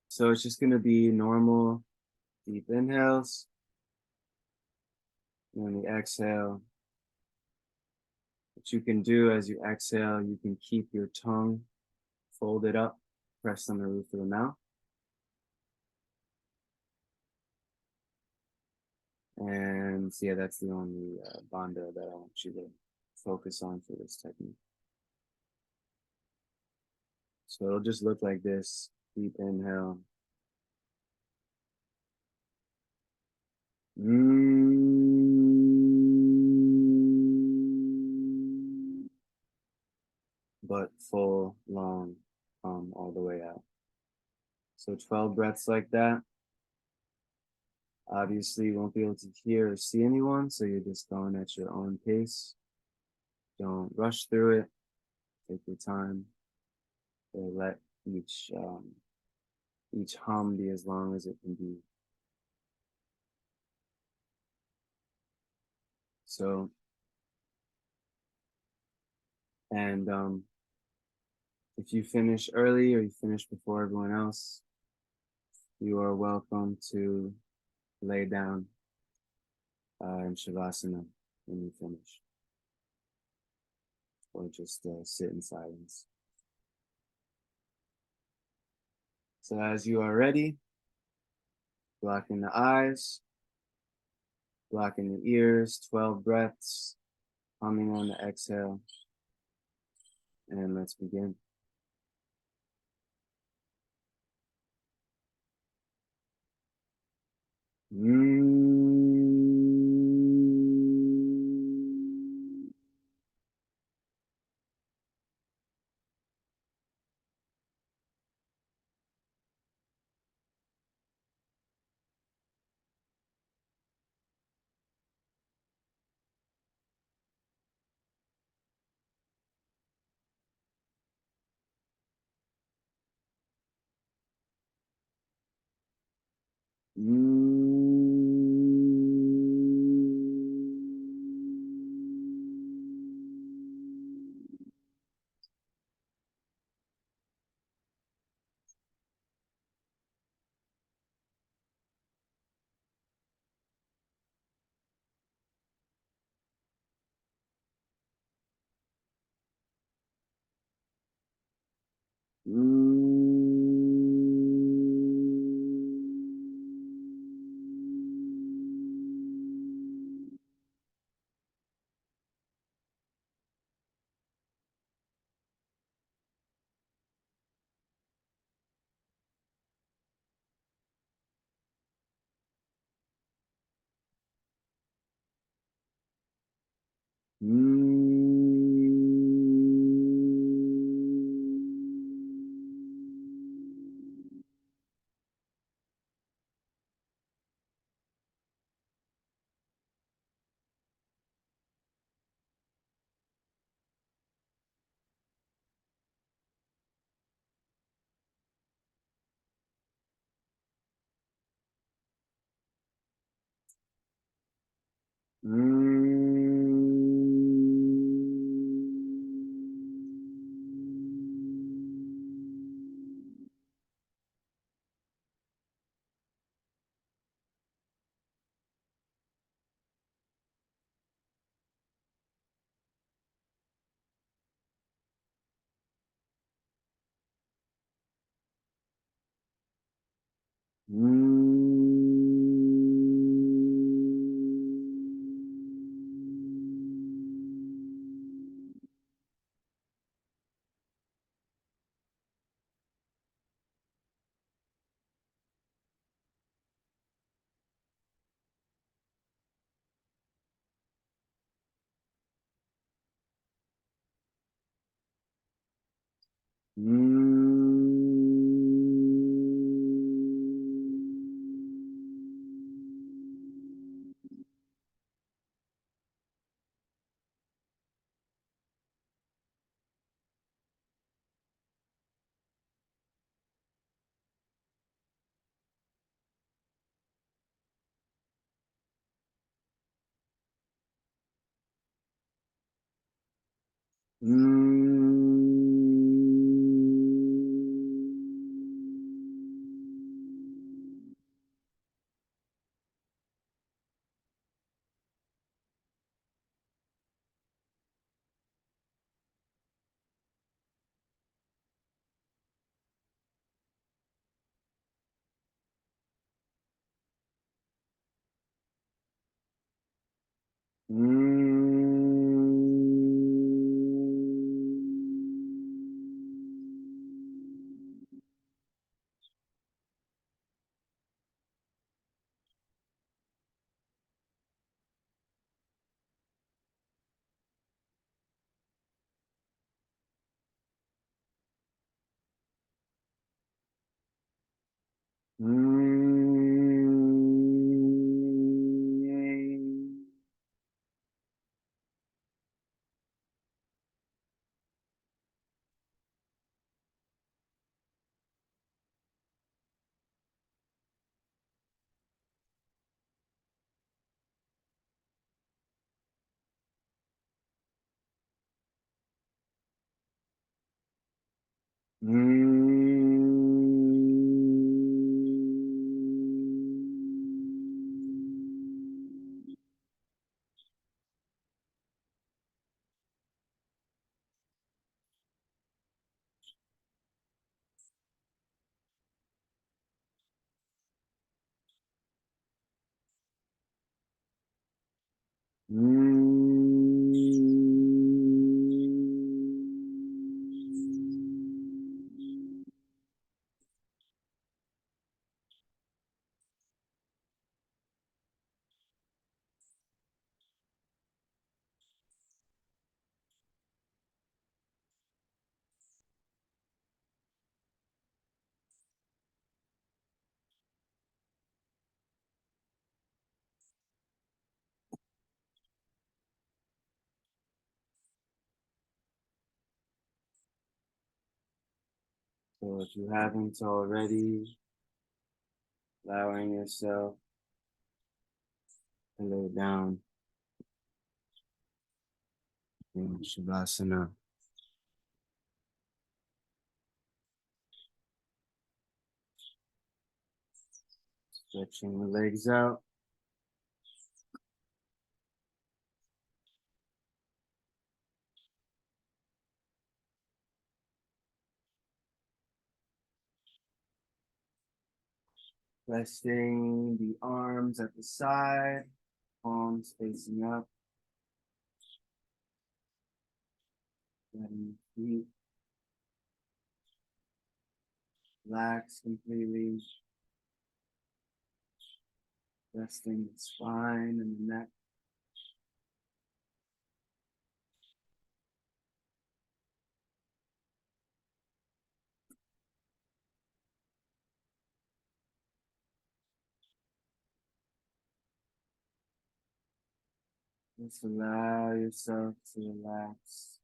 So it's just going to be normal deep inhales. And then the exhale. What you can do as you exhale, you can keep your tongue folded up, pressed on the roof of the mouth. And yeah, that's the only bandha that I want you to focus on for this technique. So it'll just look like this. Deep inhale. But full, long, all the way out. So 12 breaths like that. Obviously, you won't be able to hear or see anyone, so you're just going at your own pace. Don't rush through it. Take your time. Let each hum be as long as it can be. So, and if you finish early or you finish before everyone else, you are welcome to lay down in Shavasana when you finish, or just sit in silence. So as you are ready, blocking the eyes, blocking the ears, 12 breaths, humming on the exhale. And let's begin. So if you haven't already, allowing yourself to lay down in Shavasana. Stretching the legs out. Resting the arms at the side, palms facing up. Letting the feet relax completely. Resting the spine and the neck. Just allow yourself to relax.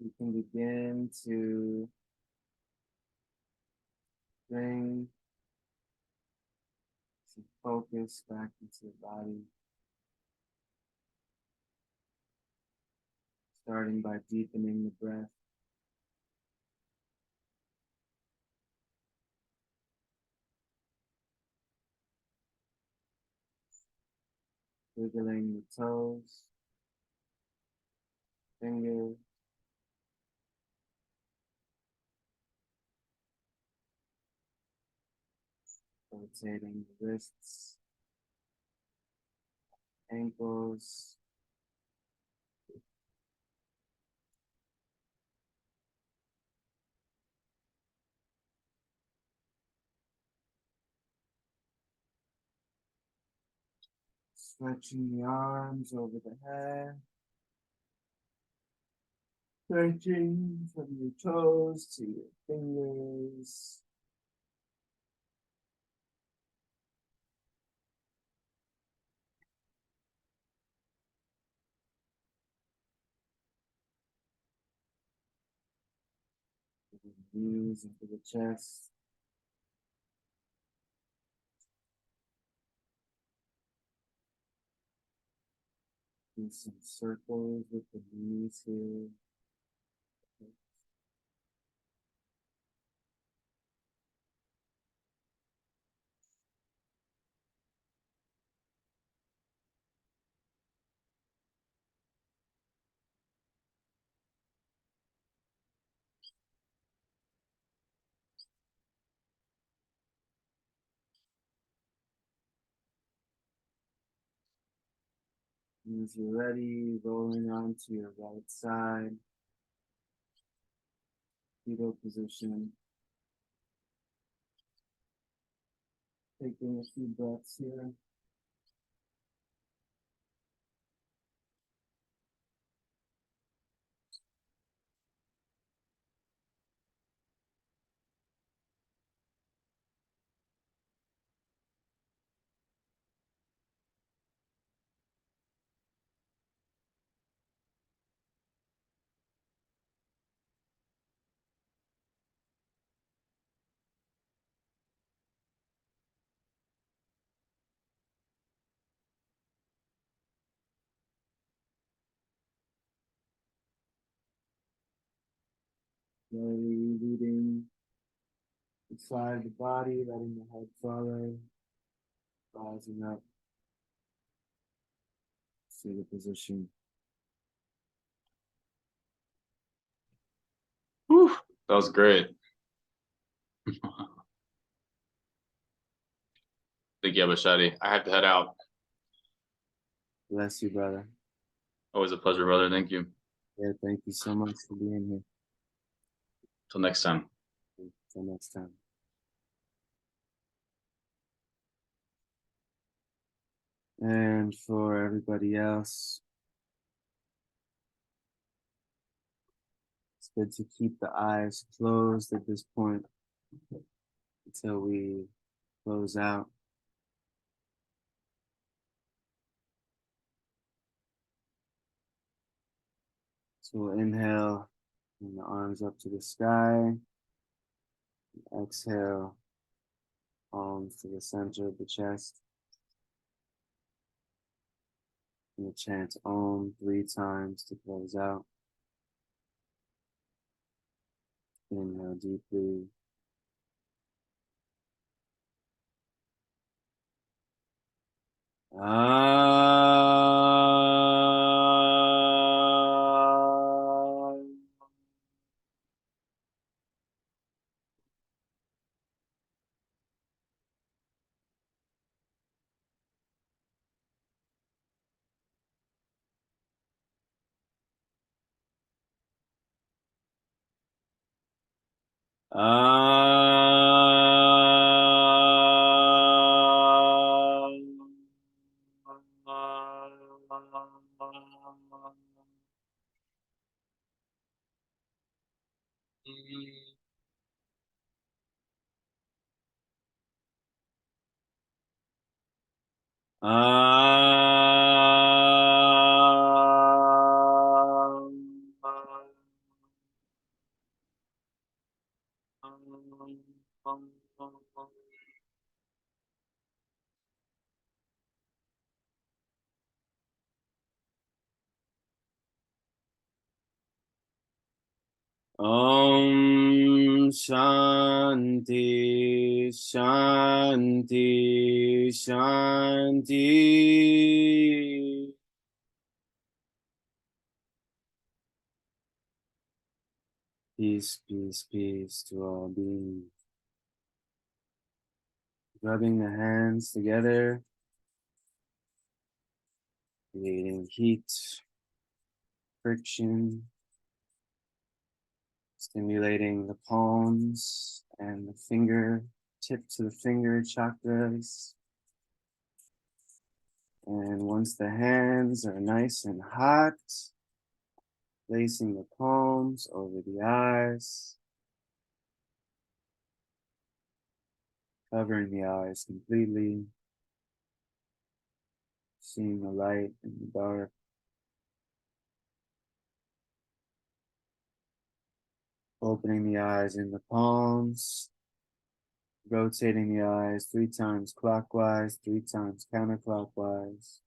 You can begin to bring some focus back into your body, starting by deepening the breath. Wiggling the toes, fingers, rotating the wrists, ankles, stretching the arms over the head, stretching from your toes to your fingers. Knees into the chest. Do some circles with the knees here. And as you're ready, rolling onto your right side, fetal position. Taking a few breaths here. Slowly leading the side of the body, letting the head follow, rising up to the position. Whew, that was great. Thank you, Abushady. I have to head out. Bless you, brother. Always a pleasure, brother. Thank you. Yeah, thank you so much for being here. Till next time. Until next time. And for everybody else, it's good to keep the eyes closed at this point until we close out. So we'll inhale, bring the arms up to the sky. Exhale, palms to the center of the chest. And we'll chant Om 3 times to close out. Inhale deeply. Om Shanti Shanti Shanti. Peace, peace, peace to all beings. Rubbing the hands together, creating heat, friction, stimulating the palms and the finger tip to the finger chakras. And once the hands are nice and hot, placing the palms over the eyes, covering the eyes completely, seeing the light in the dark. Opening the eyes in the palms, rotating the eyes 3 times clockwise, 3 times counterclockwise.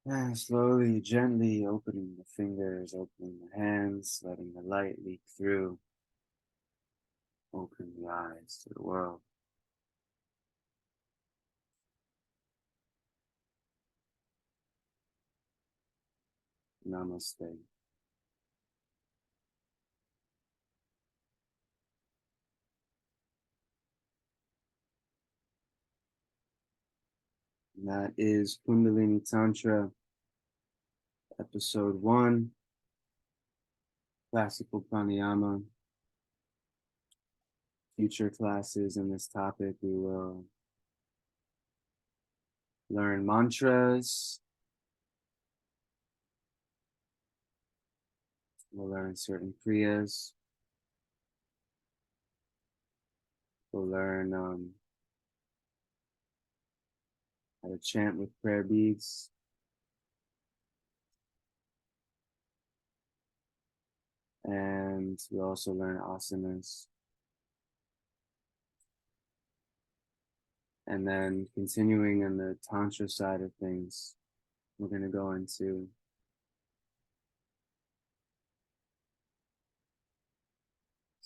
And slowly, gently opening the fingers, opening the hands, letting the light leak through. Open the eyes to the world. Namaste. And that is Kundalini Tantra, episode 1, classical pranayama. Future classes in this topic, we will learn mantras. We'll learn certain kriyas. We'll learn how to chant with prayer beads. And we'll also learn asanas. And then continuing on the Tantra side of things, we're going to go into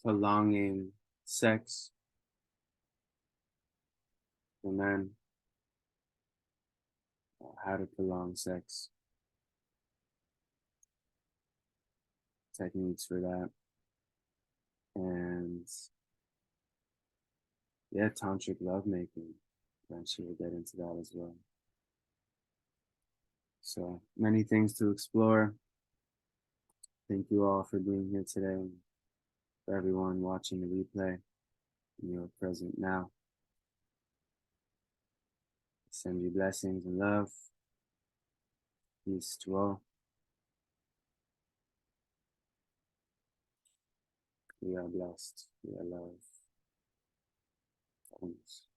prolonging sex for men, how to prolong sex, techniques for that, and yeah, tantric lovemaking. Eventually we'll get into that as well. So many things to explore. Thank you all for being here today, and for everyone watching the replay, and you're present now. Send you blessings and love. Peace to all. We are blessed. We are loved. Thanks.